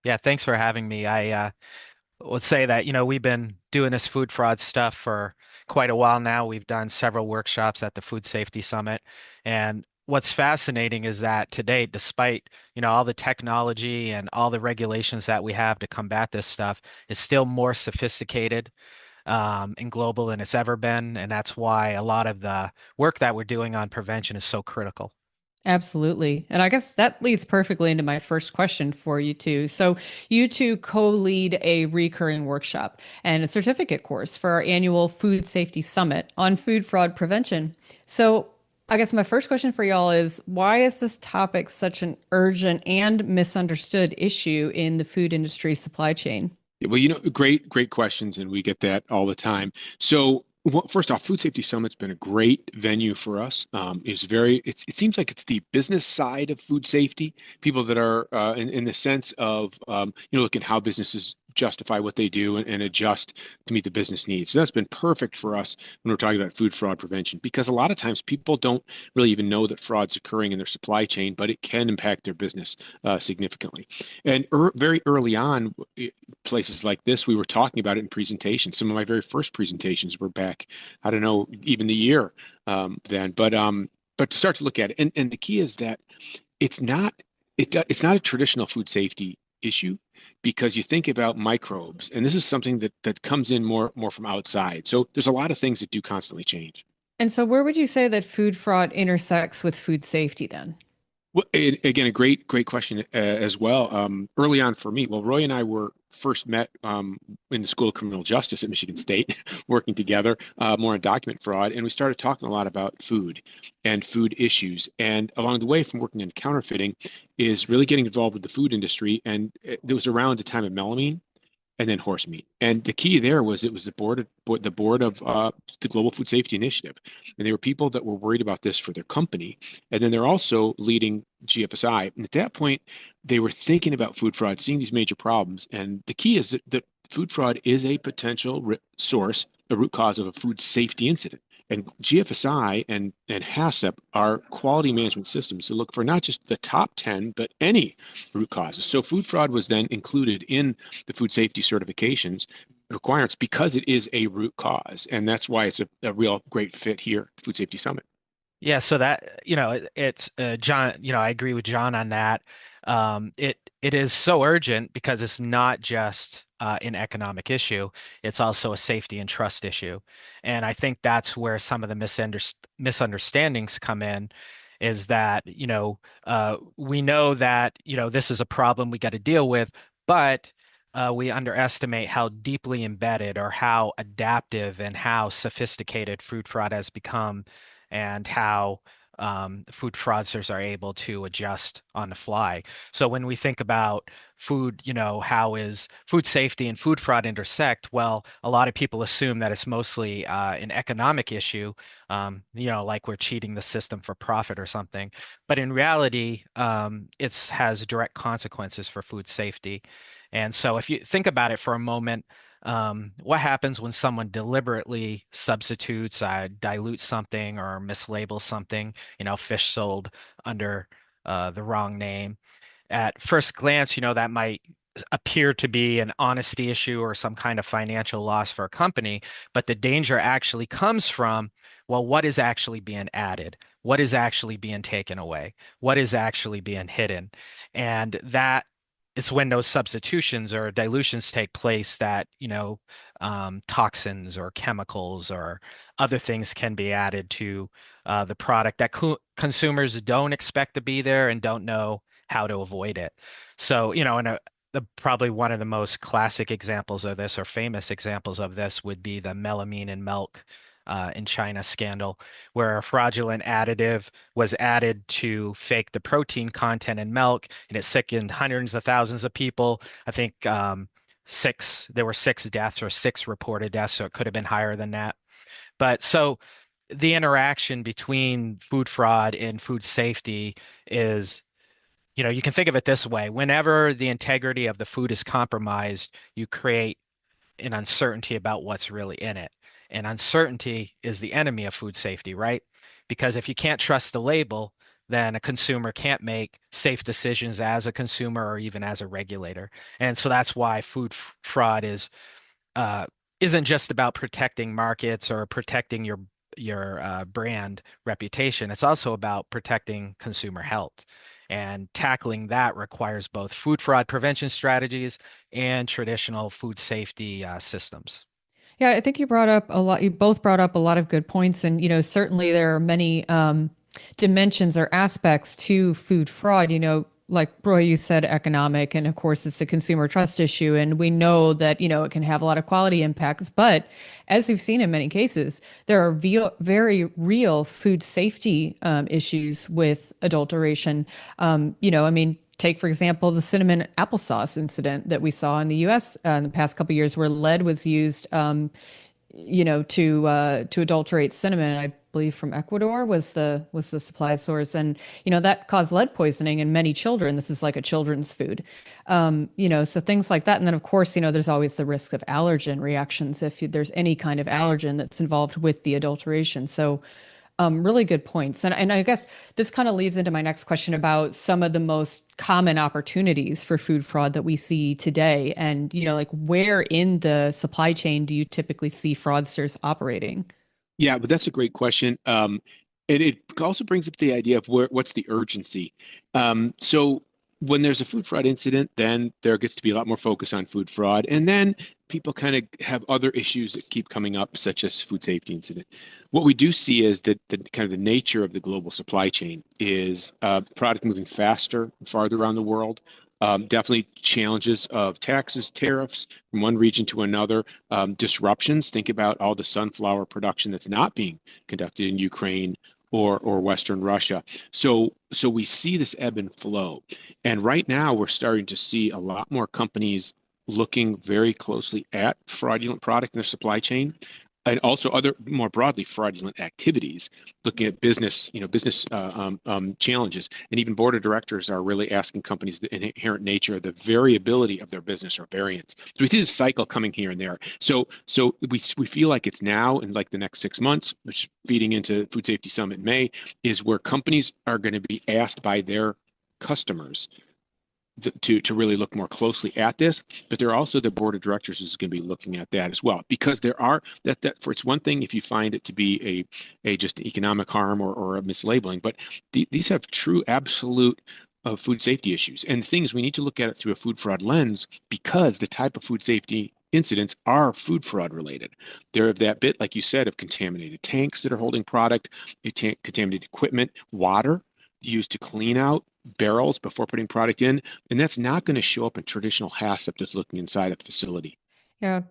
Yeah, thanks for having me. I would say that, we've been doing this food fraud stuff for quite a while now. We've done several workshops at the Food Safety Summit. And what's fascinating is that to date, despite, all the technology and all the regulations that we have to combat this stuff, it's still more sophisticated and global than it's ever been. And that's why a lot of the work that we're doing on prevention is so critical. Absolutely. And I guess that leads perfectly into my first question for you two. So, you two co lead a recurring workshop and a certificate course for our annual Food Safety Summit on food fraud prevention. So, I guess my first question for y'all is why is this topic such an urgent and misunderstood issue in the food industry supply chain? Well, great questions, and we get that all the time. So, first off, Food Safety Summit's been a great venue for us. It seems like it's the business side of food safety, people that are in the sense of, looking at how businesses justify what they do and adjust to meet the business needs. So that's been perfect for us when we're talking about food fraud prevention, because a lot of times people don't really even know that fraud's occurring in their supply chain, but it can impact their business significantly. And very early on, places like this, we were talking about it in presentations. Some of my very first presentations were back, I don't know, even the year then. But to start to look at it, and the key is that it's not it's not a traditional food safety issue because you think about microbes, and this is something that comes in more from outside. So there's a lot of things that do constantly change. And so, where would you say that food fraud intersects with food safety then? Well, again, a great question as well. Early on for me, well, Roy and I were first met in the School of Criminal Justice at Michigan State, working together more on document fraud, and we started talking a lot about food and food issues. And along the way, from working in counterfeiting, is really getting involved with the food industry. And it was around the time of melamine and then horse meat. And the key there was it was the board of the Global Food Safety Initiative, and they were people that were worried about this for their company, and then they're also leading GFSI. And at that point, they were thinking about food fraud, seeing these major problems. And the key is that food fraud is a potential source, a root cause of a food safety incident. And GFSI and HACCP are quality management systems to look for not just the top 10, but any root causes. So food fraud was then included in the food safety certifications requirements because it is a root cause. And that's why it's a real great fit here at the Food Safety Summit. Yeah, so that, it's John, I agree with John on that. It is so urgent because it's not just an economic issue, it's also a safety and trust issue. And I think that's where some of the misunderstandings come in, is that, we know that, this is a problem we got to deal with, but we underestimate how deeply embedded or how adaptive and how sophisticated food fraud has become, and how food fraudsters are able to adjust on the fly. So when we think about food, how is food safety and food fraud intersect? Well, a lot of people assume that it's mostly an economic issue, like we're cheating the system for profit or something. But in reality, it has direct consequences for food safety. And so if you think about it for a moment, what happens when someone deliberately substitutes, dilutes something or mislabels something, fish sold under the wrong name? At first glance, that might appear to be an honesty issue or some kind of financial loss for a company, but the danger actually comes from, well, what is actually being added? What is actually being taken away? What is actually being hidden? And that it's when those substitutions or dilutions take place that, toxins or chemicals or other things can be added to the product that consumers don't expect to be there and don't know how to avoid it. So, probably one of the most classic examples of this or famous examples of this would be the melamine in milk in China scandal, where a fraudulent additive was added to fake the protein content in milk, and it sickened hundreds of thousands of people. I think there were 6 deaths or 6 reported deaths, so it could have been higher than that. But so the interaction between food fraud and food safety is you can think of it this way. Whenever the integrity of the food is compromised, you create an uncertainty about what's really in it. And uncertainty is the enemy of food safety, right? Because if you can't trust the label, then a consumer can't make safe decisions as a consumer or even as a regulator. And so that's why food fraud uh, isn't just about protecting markets or protecting your brand reputation. It's also about protecting consumer health. And tackling that requires both food fraud prevention strategies and traditional food safety systems. Yeah, I think you brought up a lot. You both brought up a lot of good points, and certainly there are many dimensions or aspects to food fraud. Like Roy, you said economic, and of course it's a consumer trust issue, and we know that it can have a lot of quality impacts. But as we've seen in many cases, there are very real food safety issues with adulteration. I mean, take, for example, the cinnamon applesauce incident that we saw in the U.S. In the past couple of years, where lead was used, to adulterate cinnamon. I believe from Ecuador was the supply source, and that caused lead poisoning in many children. This is like a children's food, so things like that. And then, of course, there's always the risk of allergen reactions if there's any kind of allergen that's involved with the adulteration. So really good points. And I guess this kind of leads into my next question about some of the most common opportunities for food fraud that we see today. And, like where in the supply chain do you typically see fraudsters operating? Yeah, but that's a great question. And it also brings up the idea of what's the urgency. So when there's a food fraud incident, then there gets to be a lot more focus on food fraud. And then people kind of have other issues that keep coming up, such as food safety incident. What we do see is that the kind of the nature of the global supply chain is product moving faster, farther around the world. Definitely challenges of taxes, tariffs from one region to another, disruptions. Think about all the sunflower production that's not being conducted in Ukraine or Western Russia. So we see this ebb and flow. And right now we're starting to see a lot more companies looking very closely at fraudulent product in their supply chain and also other more broadly fraudulent activities, looking at business challenges, and even board of directors are really asking companies the inherent nature of the variability of their business or variance. So we see this cycle coming here and there. So we feel like it's now in like the next 6 months, which is feeding into Food Safety Summit in May, is where companies are going to be asked by their customers to really look more closely at this, but there are also the board of directors is going to be looking at that as well, because there are that for it's one thing if you find it to be a just economic harm or a mislabeling, but these have true absolute food safety issues. And the thing is, we need to look at it through a food fraud lens because the type of food safety incidents are food fraud related. They're of that bit, like you said, of contaminated tanks that are holding product, contaminated equipment, water used to clean out barrels before putting product in, and that's not going to show up in traditional HACCP that's looking inside a facility. Yeah,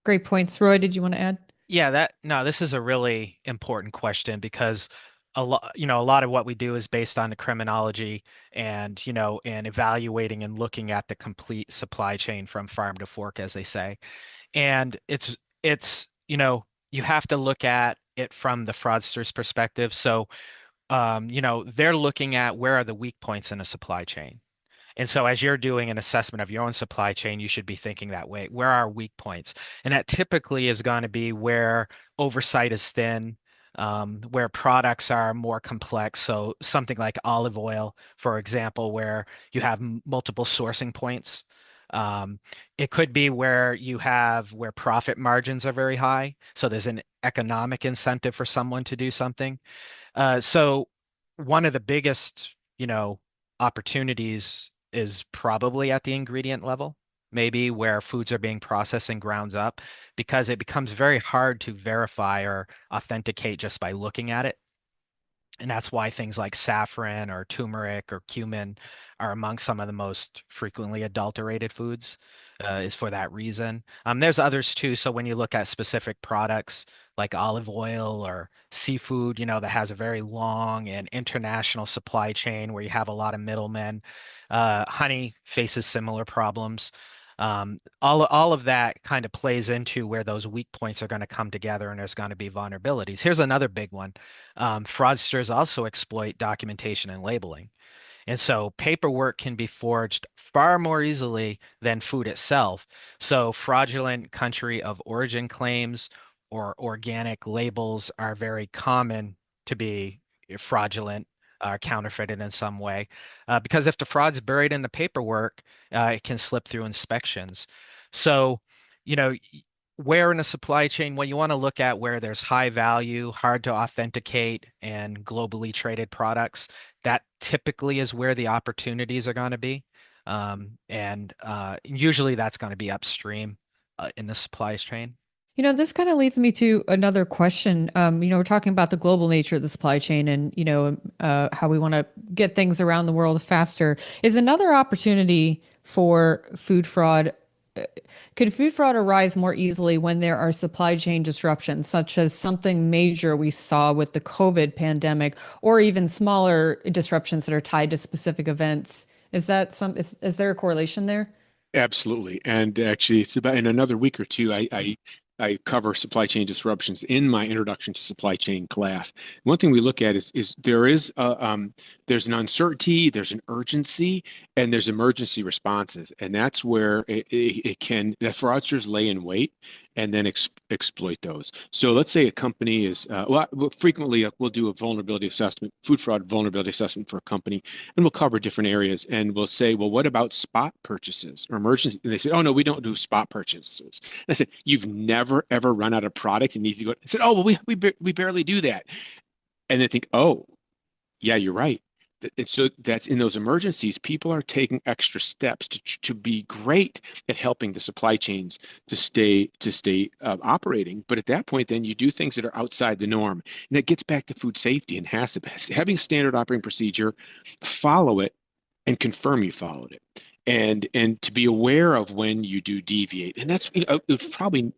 great points. Roy, did you want to add? Yeah, no, this is a really important question because a lot of what we do is based on the criminology and evaluating and looking at the complete supply chain from farm to fork, as they say. And it's you have to look at it from the fraudster's perspective. So they're looking at where are the weak points in a supply chain. And so as you're doing an assessment of your own supply chain, you should be thinking that way. Where are weak points? And that typically is going to be where oversight is thin, where products are more complex. So something like olive oil, for example, where you have multiple sourcing points. Um, it could be where profit margins are very high. So there's an economic incentive for someone to do something. So one of the biggest, opportunities is probably at the ingredient level, maybe where foods are being processed and ground up, because it becomes very hard to verify or authenticate just by looking at it. And that's why things like saffron or turmeric or cumin are among some of the most frequently adulterated foods, is for that reason. There's others too. So when you look at specific products like olive oil or seafood, that has a very long and international supply chain where you have a lot of middlemen. Honey faces similar problems. All of that kind of plays into where those weak points are going to come together and there's going to be vulnerabilities. Here's another big one. Fraudsters also exploit documentation and labeling. And so paperwork can be forged far more easily than food itself. So fraudulent country of origin claims or organic labels are very common to be fraudulent, counterfeited in some way. Because if the fraud's buried in the paperwork, it can slip through inspections. So, you know, where in the supply chain, well, you want to look at where there's high value, hard to authenticate, and globally traded products. That typically is where the opportunities are going to be. And usually that's going to be upstream in the supply chain. This kind of leads me to another question. We're talking about the global nature of the supply chain and, how we want to get things around the world faster. Is another opportunity for food fraud? Could food fraud arise more easily when there are supply chain disruptions, such as something major we saw with the COVID pandemic, or even smaller disruptions that are tied to specific events? Is there a correlation there? Absolutely. And actually, it's about in another week or two, I cover supply chain disruptions in my introduction to supply chain class. One thing we look at is there's an uncertainty, there's an urgency, and there's emergency responses, and that's where the fraudsters lay in wait and then exploit those. So let's say a company is frequently we'll do a vulnerability assessment, food fraud vulnerability assessment for a company, and we'll cover different areas, and we'll say, well, what about spot purchases or emergency? And they say, oh no, we don't do spot purchases. And I said, you've never ever run out of product and need to go. I said, oh well, we barely do that, and they think, oh yeah, you're right. And so that's in those emergencies, people are taking extra steps to be great at helping the supply chains to stay operating. But at that point, then you do things that are outside the norm, and that gets back to food safety and HACCP. Having standard operating procedure, follow it, and confirm you followed it. And to be aware of when you do deviate, and that's it's probably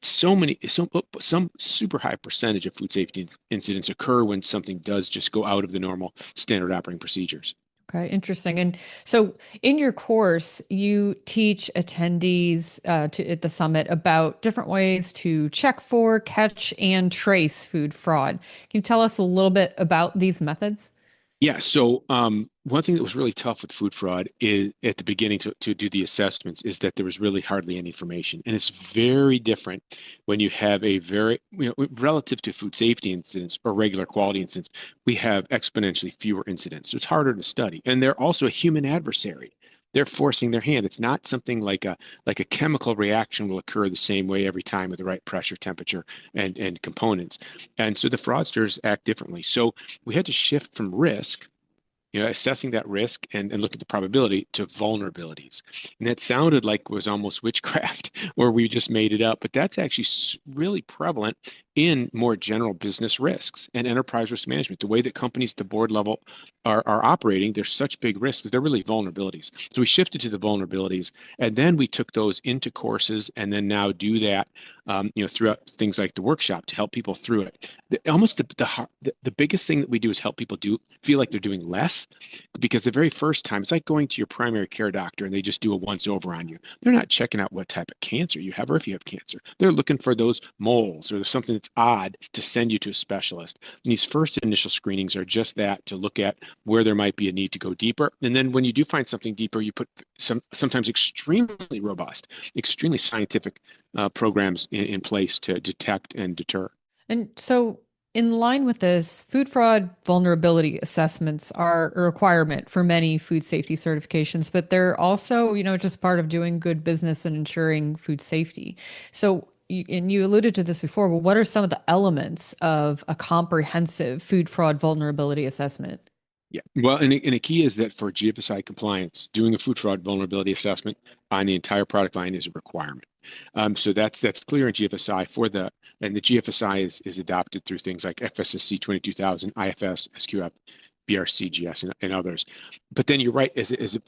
some super high percentage of food safety incidents occur when something does just go out of the normal standard operating procedures. Okay, interesting. And so in your course, you teach attendees at the summit about different ways to check for, catch, and trace food fraud. Can you tell us a little bit about these methods? Yeah. So one thing that was really tough with food fraud is at the beginning to do the assessments is that there was really hardly any information. And it's very different when you have a very, relative to food safety incidents or regular quality incidents, we have exponentially fewer incidents. So it's harder to study. And they're also a human adversary. They're forcing their hand. It's not something like a chemical reaction will occur the same way every time with the right pressure, temperature, and components. And so the fraudsters act differently. So we had to shift from risk, assessing that risk and look at the probability to vulnerabilities. And that sounded like it was almost witchcraft or we just made it up, but that's actually really prevalent in more general business risks and enterprise risk management. The way that companies at the board level are operating, there's such big risks because they're really vulnerabilities. So we shifted to the vulnerabilities, and then we took those into courses, and then now do that, throughout things like the workshop to help people through it. The biggest thing that we do is help people feel like they're doing less, because the very first time it's like going to your primary care doctor and they just do a once over on you. They're not checking out what type of cancer you have or if you have cancer. They're looking for those moles or something that's odd to send you to a specialist. And these first initial screenings are just that, to look at where there might be a need to go deeper. And then when you do find something deeper, you put sometimes extremely robust, extremely scientific programs in place to detect and deter. And so, in line with this, food fraud vulnerability assessments are a requirement for many food safety certifications, but they're also, just part of doing good business and ensuring food safety. So, and you alluded to this before, but what are some of the elements of a comprehensive food fraud vulnerability assessment? Yeah, well, and a key is that for GFSI compliance, doing a food fraud vulnerability assessment on the entire product line is a requirement. So that's clear in GFSI and the GFSI is adopted through things like FSSC 22000, IFS, SQF, BRCGS, and others. But then you're right,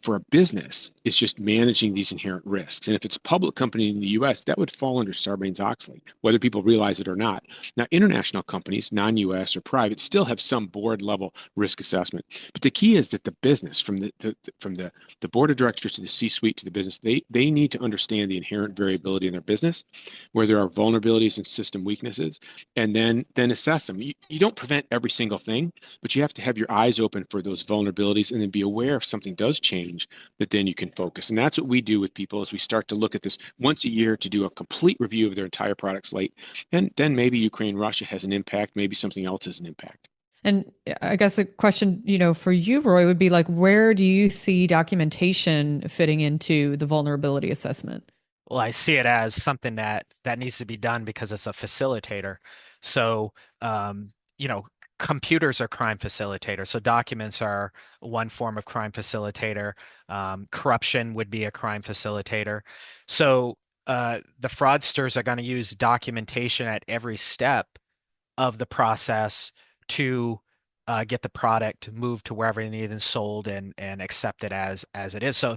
for a business, it's just managing these inherent risks. And if it's a public company in the US, that would fall under Sarbanes-Oxley, whether people realize it or not. Now, international companies, non-US or private, still have some board level risk assessment. But the key is that the business, from the board of directors to the C-suite to the business, they need to understand the inherent variability in their business, where there are vulnerabilities and system weaknesses, and then assess them. You don't prevent every single thing, but you have to have your eye eyes open for those vulnerabilities, and then be aware if something does change, that then you can focus. And that's what we do with people, is we start to look at this once a year to do a complete review of their entire product slate. And then maybe Ukraine, Russia has an impact, maybe something else has an impact. And I guess a question, for you, Roy, would be like, where do you see documentation fitting into the vulnerability assessment? Well, I see it as something that needs to be done because it's a facilitator. So, you know, computers are crime facilitators. So documents are one form of crime facilitator. Corruption would be a crime facilitator. So, the fraudsters are going to use documentation at every step of the process to get the product moved to wherever it needs and sold and accepted as it is. So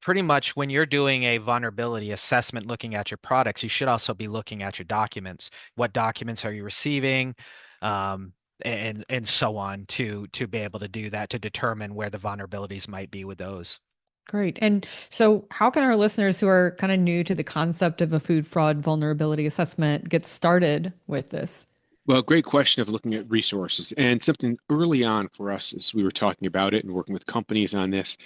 pretty much when you're doing a vulnerability assessment looking at your products, you should also be looking at your documents. What documents are you receiving? And so on to be able to do that, to determine where the vulnerabilities might be with those. Great. And so, how can our listeners who are kind of new to the concept of a food fraud vulnerability assessment get started with this? Well, great question of looking at resources, and something early on for us as we were talking about it and working with companies on this,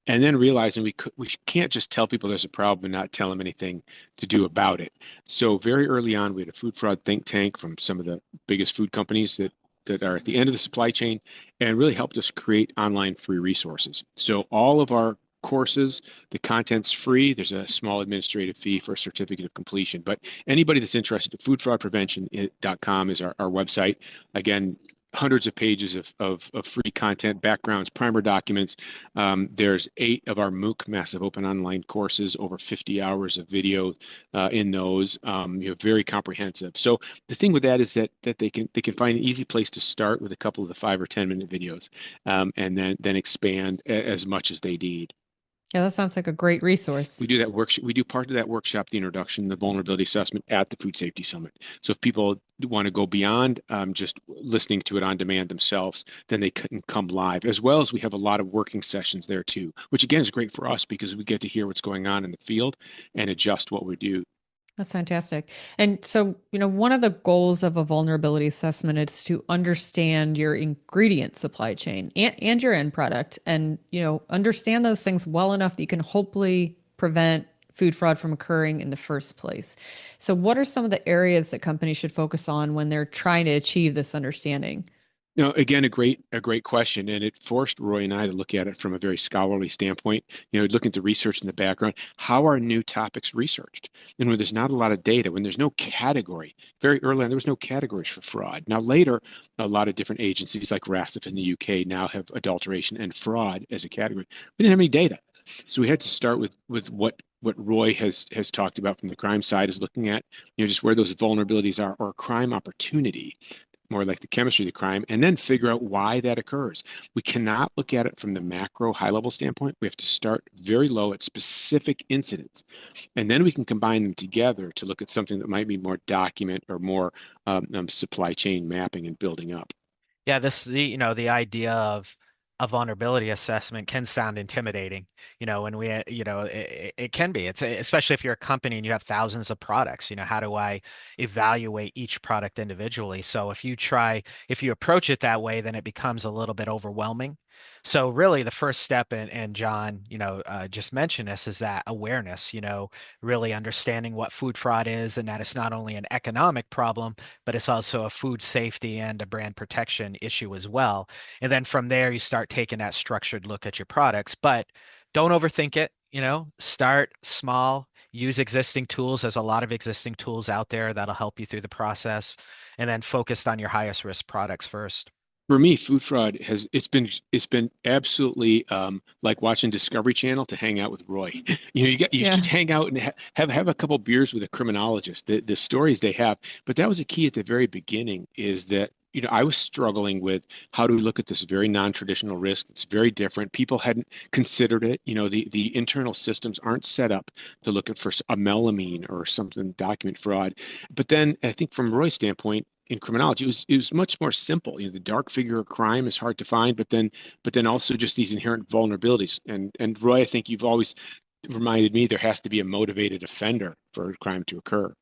and then realizing we can't just tell people there's a problem and not tell them anything to do about it. So very early on, we had a food fraud think tank from some of the biggest food companies that are at the end of the supply chain, and really helped us create online free resources. So all of our courses, the content's free. There's a small administrative fee for a certificate of completion. But anybody that's interested, foodfraudprevention.com is our website. Again, hundreds of pages of free content, backgrounds, primer documents. There's 8 of our MOOC, massive open online courses, over 50 hours of video in those. Very comprehensive. So the thing with that is that they can find an easy place to start with a couple of the 5 or 10 minute videos, and then expand as much as they need. Yeah, that sounds like a great resource. We do that workshop. We do part of that workshop, the introduction, the vulnerability assessment, at the Food Safety Summit. So if people want to go beyond just listening to it on demand themselves, then they can come live. As well as we have a lot of working sessions there too, which again is great for us because we get to hear what's going on in the field and adjust what we do. That's fantastic. And so, one of the goals of a vulnerability assessment is to understand your ingredient supply chain and your end product, and, understand those things well enough that you can hopefully prevent food fraud from occurring in the first place. So what are some of the areas that companies should focus on when they're trying to achieve this understanding? Again, a great question, and it forced Roy and I to look at it from a very scholarly standpoint. Looking at the research in the background, how are new topics researched? And when there's not a lot of data, when there's no category, very early on there was no categories for fraud. Now later, a lot of different agencies like RASF in the UK now have adulteration and fraud as a category. We didn't have any data, so we had to start with what Roy has talked about from the crime side, is looking at just where those vulnerabilities are, or crime opportunity, more like the chemistry of the crime, and then figure out why that occurs. We cannot look at it from the macro high level standpoint. We have to start very low at specific incidents, and then we can combine them together to look at something that might be more document or more supply chain mapping and building up. Yeah, the idea of a vulnerability assessment can sound intimidating, when it can be. It's especially if you're a company and you have thousands of products, how do I evaluate each product individually? So if you approach it that way, then it becomes a little bit overwhelming. So really the first step, and John, just mentioned this, is that awareness, really understanding what food fraud is, and that it's not only an economic problem, but it's also a food safety and a brand protection issue as well. And then from there, you start taking that structured look at your products, but don't overthink it. Start small, use existing tools. There's a lot of existing tools out there that'll help you through the process, and then focused on your highest risk products first. For me, food fraud it's been absolutely like watching Discovery Channel to hang out with Roy. You Yeah. should hang out and have a couple beers with a criminologist. The stories they have, but that was a key at the very beginning. Is that I was struggling with how do we look at this very non-traditional risk. It's very different. People hadn't considered it. The internal systems aren't set up to look at for a melamine or something, document fraud. But then I think from Roy's standpoint, in criminology, it was much more simple. The dark figure of crime is hard to find, but then also just these inherent vulnerabilities. And Roy, I think you've always reminded me there has to be a motivated offender for a crime to occur.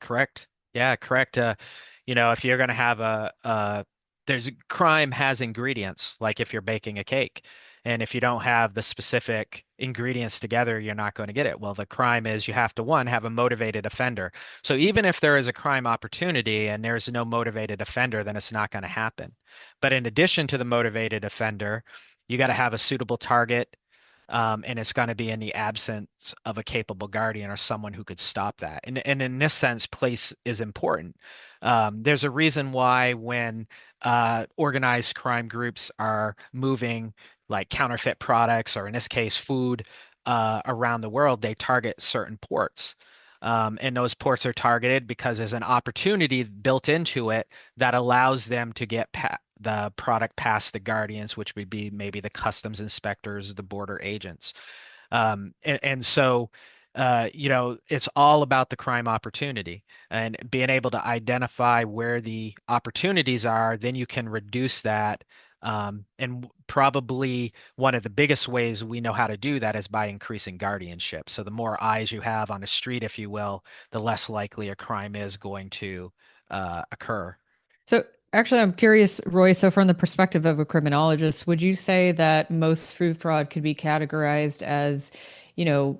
Correct. Yeah, correct. If you're going to have there's crime has ingredients, like if you're baking a cake. And if you don't have the specific ingredients together, you're not going to get it. Well, the crime is you have to, one, have a motivated offender. So even if there is a crime opportunity and there's no motivated offender, then it's not going to happen. But in addition to the motivated offender, you got to have a suitable target. And it's going to be in the absence of a capable guardian or someone who could stop that. And in this sense, place is important. There's a reason why when organized crime groups are moving like counterfeit products, or in this case, food around the world, they target certain ports. And those ports are targeted because there's an opportunity built into it that allows them to get the product past the guardians, which would be maybe the customs inspectors, the border agents. And so, it's all about the crime opportunity and being able to identify where the opportunities are. Then you can reduce that. And probably one of the biggest ways we know how to do that is by increasing guardianship. So the more eyes you have on the street, if you will, the less likely a crime is going to occur. So actually, I'm curious, Roy, so from the perspective of a criminologist, would you say that most food fraud could be categorized as, you know,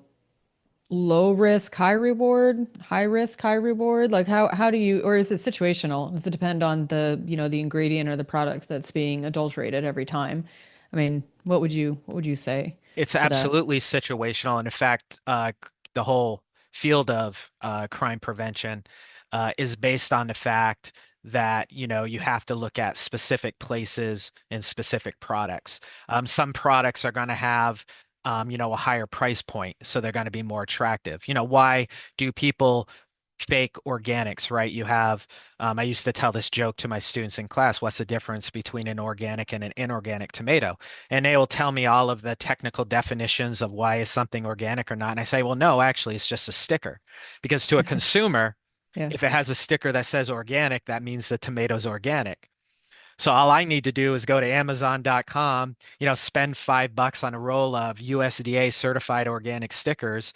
low risk, high reward, high risk, high reward? Like how do you, or is it situational? Does it depend on the, the ingredient or the product that's being adulterated every time? I mean, what would you say It's to that? absolutely situational. And in fact, the whole field of crime prevention is based on the fact that, you have to look at specific places and specific products. Some products are going to have, a higher price point, so they're going to be more attractive. Why do people fake organics, right? I used to tell this joke to my students in class, what's the difference between an organic and an inorganic tomato? And they will tell me all of the technical definitions of why is something organic or not. And I say, well, no, actually, it's just a sticker. Because to a consumer, Yeah. if it has a sticker that says organic, that means the tomato's organic. So all I need to do is go to Amazon.com, spend $5 on a roll of USDA certified organic stickers,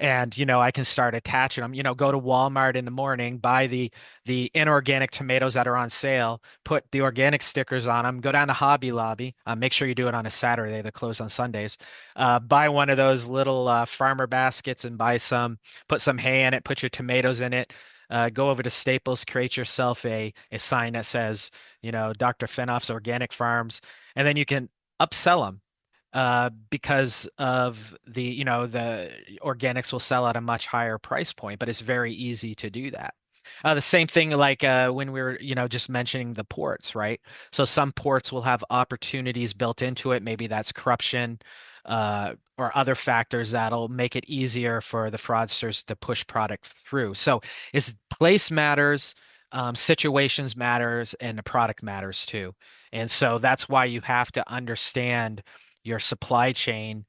and I can start attaching them. Go to Walmart in the morning, buy the inorganic tomatoes that are on sale, put the organic stickers on them. Go down to Hobby Lobby, make sure you do it on a Saturday, they're closed on Sundays. Buy one of those little farmer baskets and put some hay in it, put your tomatoes in it. Go over to Staples, create yourself a sign that says, Dr. Fenoff's Organic Farms, and then you can upsell them because of the organics will sell at a much higher price point, but it's very easy to do that. The same thing like when we were, just mentioning the ports, right? So some ports will have opportunities built into it. Maybe that's corruption, or other factors that'll make it easier for the fraudsters to push product through. So it's place matters, situations matters, and the product matters too. And so that's why you have to understand your supply chain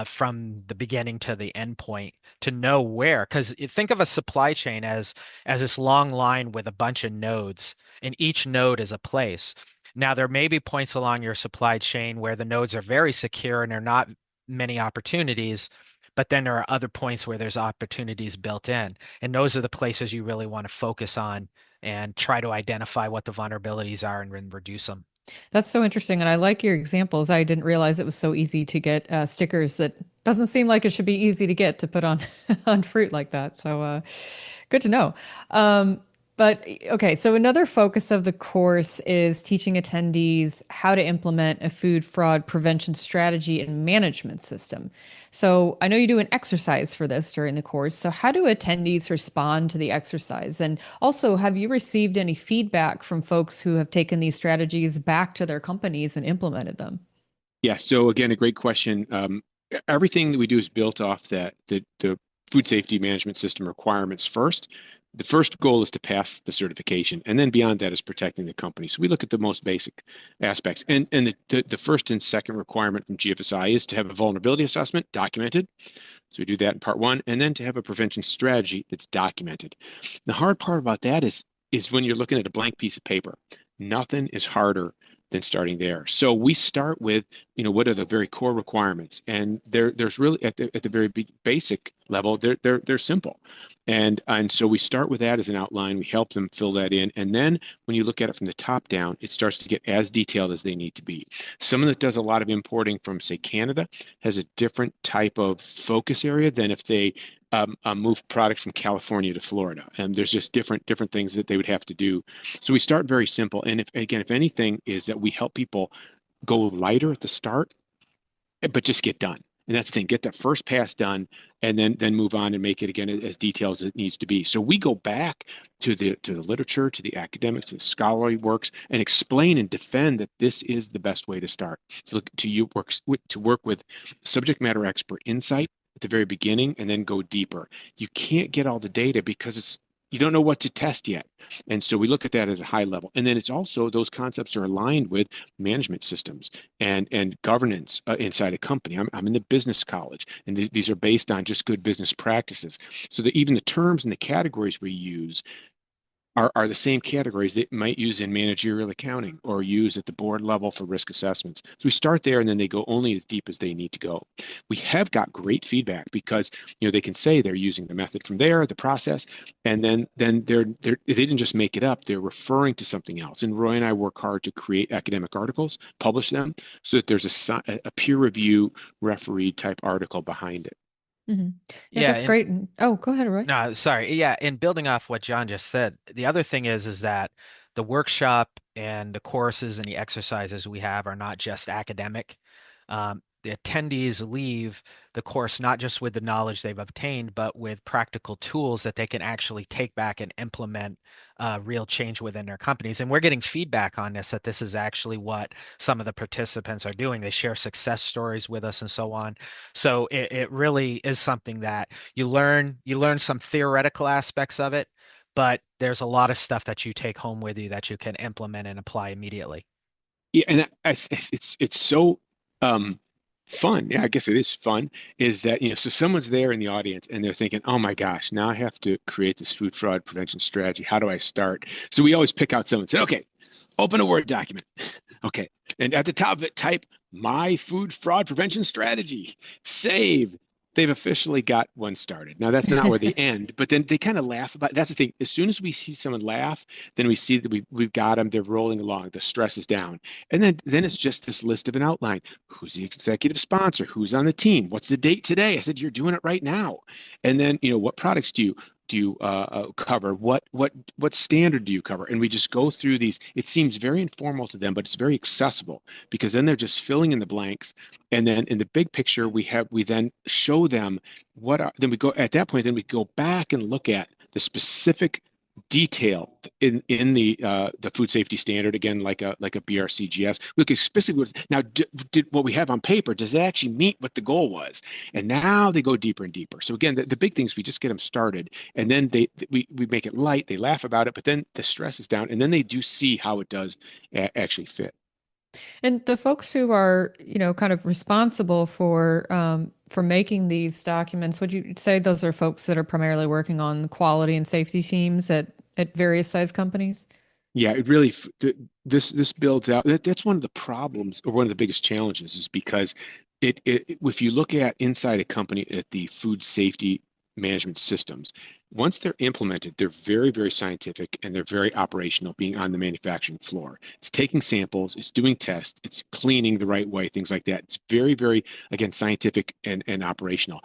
from the beginning to the end point to know where. Because think of a supply chain as this long line with a bunch of nodes, and each node is a place. Now, there may be points along your supply chain where the nodes are very secure and there are not many opportunities, but then there are other points where there's opportunities built in. And those are the places you really want to focus on and try to identify what the vulnerabilities are and then reduce them. That's so interesting. And I like your examples. I didn't realize it was so easy to get stickers. That doesn't seem like it should be easy to get to put on on fruit like that. So good to know. But okay, so another focus of the course is teaching attendees how to implement a food fraud prevention strategy and management system. So I know you do an exercise for this during the course. So how do attendees respond to the exercise? And also, have you received any feedback from folks who have taken these strategies back to their companies and implemented them? Yeah. So again, a great question. Everything that we do is built off the food safety management system requirements first. The first goal is to pass the certification, and then beyond that is protecting the company. So we look at the most basic aspects, and the first and second requirement from GFSI is to have a vulnerability assessment documented. So we do that in part one, and then to have a prevention strategy that's documented. The hard part about that is when you're looking at a blank piece of paper. Nothing is harder than starting there. So we start with, what are the very core requirements? And there's really at the very basic level, they're simple. And so we start with that as an outline. We help them fill that in. And then when you look at it from the top down, it starts to get as detailed as they need to be. Someone that does a lot of importing from, say, Canada has a different type of focus area than if they move product from California to Florida. And there's just different things that they would have to do. So we start very simple. And if anything, is that we help people go lighter at the start, but just get done. And that's the thing, get that first pass done and then move on and make it again as detailed as it needs to be. So we go back to the literature, to the academics, to the scholarly works, and explain and defend that this is the best way to start. To work with subject matter expert insight at the very beginning and then go deeper. You can't get all the data because you don't know what to test yet. And so we look at that as a high level. And then it's also, those concepts are aligned with management systems and governance inside a company. I'm in the business college, and these are based on just good business practices. So that even the terms and the categories we use are the same categories that might use in managerial accounting or use at the board level for risk assessments. So we start there, and then they go only as deep as they need to go. We have got great feedback because they can say they're using the method from there, the process, and then they didn't just make it up. They're referring to something else. And Roy and I work hard to create academic articles, publish them, so that there's a peer review referee type article behind it. Mm-hmm. Yeah, Yeah, that's great. Oh, go ahead, Roy. no, sorry. Yeah, and building off what John just said, the other thing is that the workshop and the courses and the exercises we have are not just academic. The attendees leave the course not just with the knowledge they've obtained, but with practical tools that they can actually take back and implement real change within their companies. And we're getting feedback on this, that this is actually what some of the participants are doing. They share success stories with us and so on. So it really is something that you learn some theoretical aspects of it, but there's a lot of stuff that you take home with you that you can implement and apply immediately. Yeah, and it's so fun. Yeah, I guess it is fun. Is that so someone's there in the audience and they're thinking, oh my gosh, now I have to create this food fraud prevention strategy. How do I start? So we always pick out someone and say, okay, open a Word document. Okay, and at the top of it, type my food fraud prevention strategy. Save. They've officially got one started. Now that's not where they end, but then they kind of laugh about it. That's the thing. As soon as we see someone laugh, then we see that we've got them. They're rolling along. The stress is down, and then it's just this list of an outline. Who's the executive sponsor? Who's on the team? What's the date today? I said you're doing it right now. And then what products do you cover? What standard do you cover? And we just go through these. It seems very informal to them, but it's very accessible because then they're just filling in the blanks. And then in the big picture, we then show them then we go at that point, then we go back and look at the specific detail in the food safety standard, again, like a BRCGS. Look specifically now, did what we have on paper, does it actually meet what the goal was? And now they go deeper and deeper. So again, the big thing is we just get them started, and then we make it light. They laugh about it, but then the stress is down, and then they do see how it does actually fit. And the folks who are, kind of responsible for making these documents, would you say those are folks that are primarily working on quality and safety teams at various size companies? Yeah, it really this builds out. That's one of the problems, or one of the biggest challenges, is because if you look at inside a company at the food safety management systems, once they're implemented, they're very, very scientific and they're very operational, being on the manufacturing floor. It's taking samples, it's doing tests, it's cleaning the right way, things like that. It's very, very, again, scientific and operational.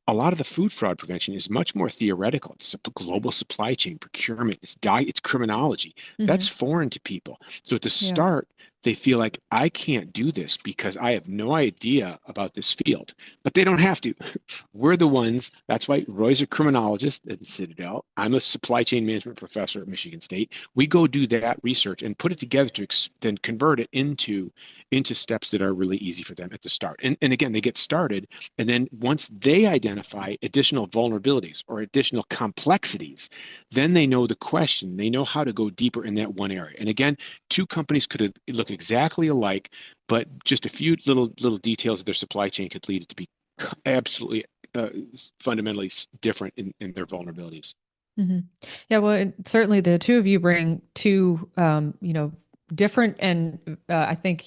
A lot of the food fraud prevention is much more theoretical. It's a global supply chain procurement. It's criminology. That's foreign to people. So at the start, they feel like, I can't do this because I have no idea about this field. But they don't have to. We're the ones. That's why Roy's a criminologist at the Citadel. I'm a supply chain management professor at Michigan State. We go do that research and put it together to then convert it into steps that are really easy for them at the start. And again, they get started. And then once they identify additional vulnerabilities or additional complexities, then they know the question. They know how to go deeper in that one area. And again, two companies could look exactly alike, but just a few little details of their supply chain could lead it to be absolutely fundamentally different in their vulnerabilities. Yeah, well, certainly the two of you bring two, different and I think,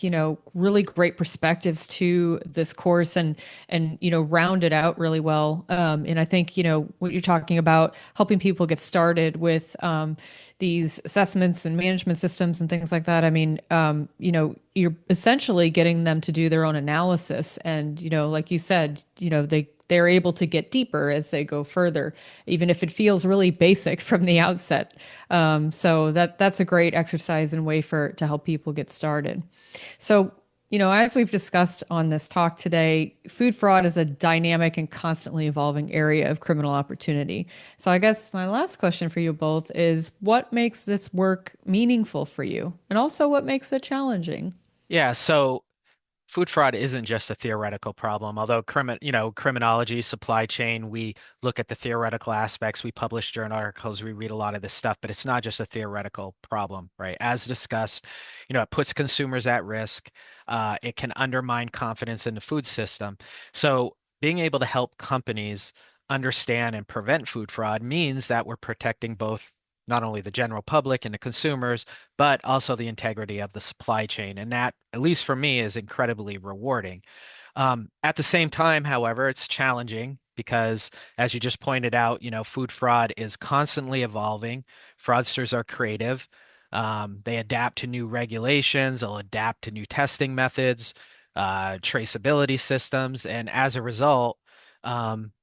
really great perspectives to this course and, round it out really well. And I think, what you're talking about, helping people get started with these assessments and management systems and things like that. I mean, you're essentially getting them to do their own analysis. And, like you said, they're able to get deeper as they go further, even if it feels really basic from the outset. So that's a great exercise and way to help people get started. So, as we've discussed on this talk today, food fraud is a dynamic and constantly evolving area of criminal opportunity. So I guess my last question for you both is, what makes this work meaningful for you? And also what makes it challenging? Yeah, so food fraud isn't just a theoretical problem. Although criminology, supply chain, we look at the theoretical aspects, we publish journal articles, we read a lot of this stuff, but it's not just a theoretical problem, right? As discussed, it puts consumers at risk. It can undermine confidence in the food system. So being able to help companies understand and prevent food fraud means that we're protecting both not only the general public and the consumers, but also the integrity of the supply chain. And that, at least for me, is incredibly rewarding. At the same time, however, it's challenging because, as you just pointed out, food fraud is constantly evolving. Fraudsters are creative. They adapt to new regulations, they'll adapt to new testing methods, traceability systems, and as a result,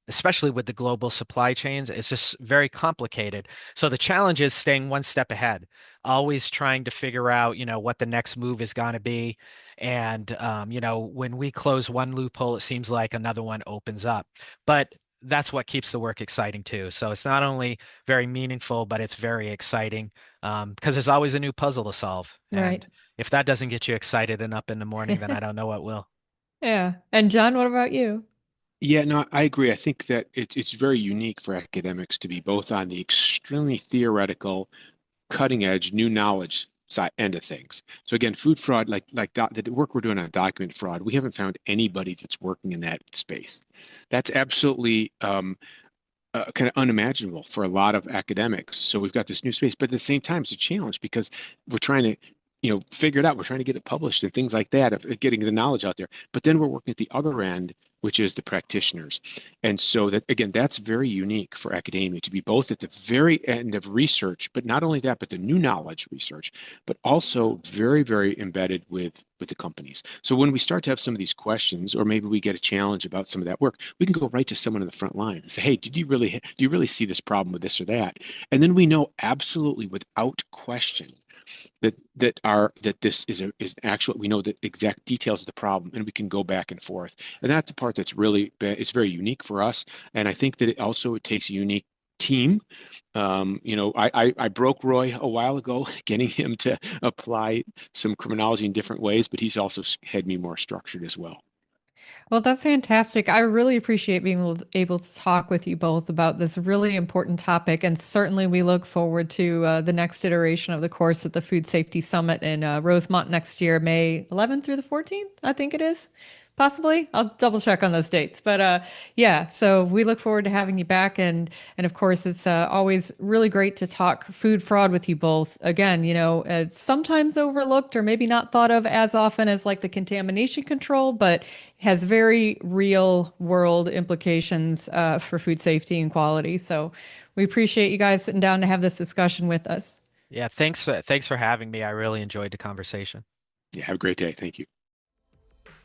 especially with the global supply chains, it's just very complicated. So the challenge is staying one step ahead, always trying to figure out, what the next move is going to be. And, when we close one loophole, it seems like another one opens up. But that's what keeps the work exciting too. So it's not only very meaningful, but it's very exciting because there's always a new puzzle to solve. Right. And if that doesn't get you excited and up in the morning, then I don't know what will. Yeah. And John, what about you? Yeah, no, I agree. I think that it's very unique for academics to be both on the extremely theoretical, cutting edge, new knowledge side end of things. So again, food fraud, the work we're doing on document fraud, we haven't found anybody that's working in that space. That's absolutely kind of unimaginable for a lot of academics. So we've got this new space, but at the same time, it's a challenge because we're trying to figure it out. We're trying to get it published and things like that, of getting the knowledge out there. But then we're working at the other end, which is the practitioners. And so that, again, that's very unique for academia to be both at the very end of research, but not only that, but the new knowledge research, but also very, very embedded with the companies. So when we start to have some of these questions, or maybe we get a challenge about some of that work, we can go right to someone in the front line and say, hey, do you really see this problem with this or that? And then we know absolutely without question that this is actual. We know the exact details of the problem, and we can go back and forth. And that's the part that's really it's very unique for us. And I think that it takes a unique team. I broke Roy a while ago, getting him to apply some criminology in different ways, but he's also had me more structured as well. Well, that's fantastic. I really appreciate being able to talk with you both about this really important topic. And certainly we look forward to the next iteration of the course at the Food Safety Summit in Rosemont next year, May 11th through the 14th, I think it is. Possibly. I'll double check on those dates. But yeah, so we look forward to having you back. And of course, it's always really great to talk food fraud with you both. Again, it's sometimes overlooked or maybe not thought of as often as like the contamination control, but has very real world implications for food safety and quality. So we appreciate you guys sitting down to have this discussion with us. Yeah, thanks for having me. I really enjoyed the conversation. Yeah, have a great day. Thank you.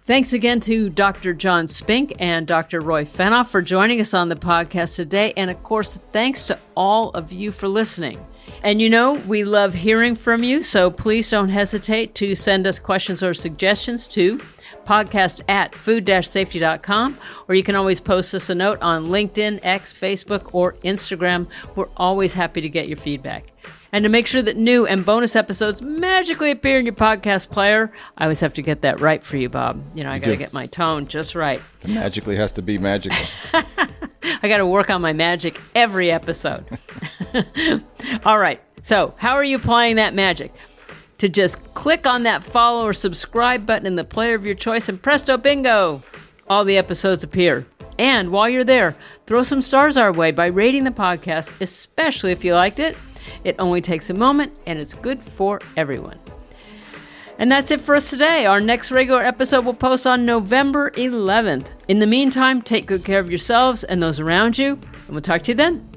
Thanks again to Dr. John Spink and Dr. Roy Fenoff for joining us on the podcast today. And of course, thanks to all of you for listening. And we love hearing from you, so please don't hesitate to send us questions or suggestions to podcast@food-safety.com, or you can always post us a note on LinkedIn, X, Facebook, or Instagram. We're always happy to get your feedback. And to make sure that new and bonus episodes magically appear in your podcast player, I always have to get that right for you, Bob. I got to get my tone just right. It magically has to be magical. I got to work on my magic every episode. All right. So how are you applying that magic? To just click on that follow or subscribe button in the player of your choice, and presto bingo, all the episodes appear. And while you're there, throw some stars our way by rating the podcast, especially if you liked it. It only takes a moment, and it's good for everyone. And that's it for us today. Our next regular episode will post on November 11th. In the meantime, take good care of yourselves and those around you, and we'll talk to you then.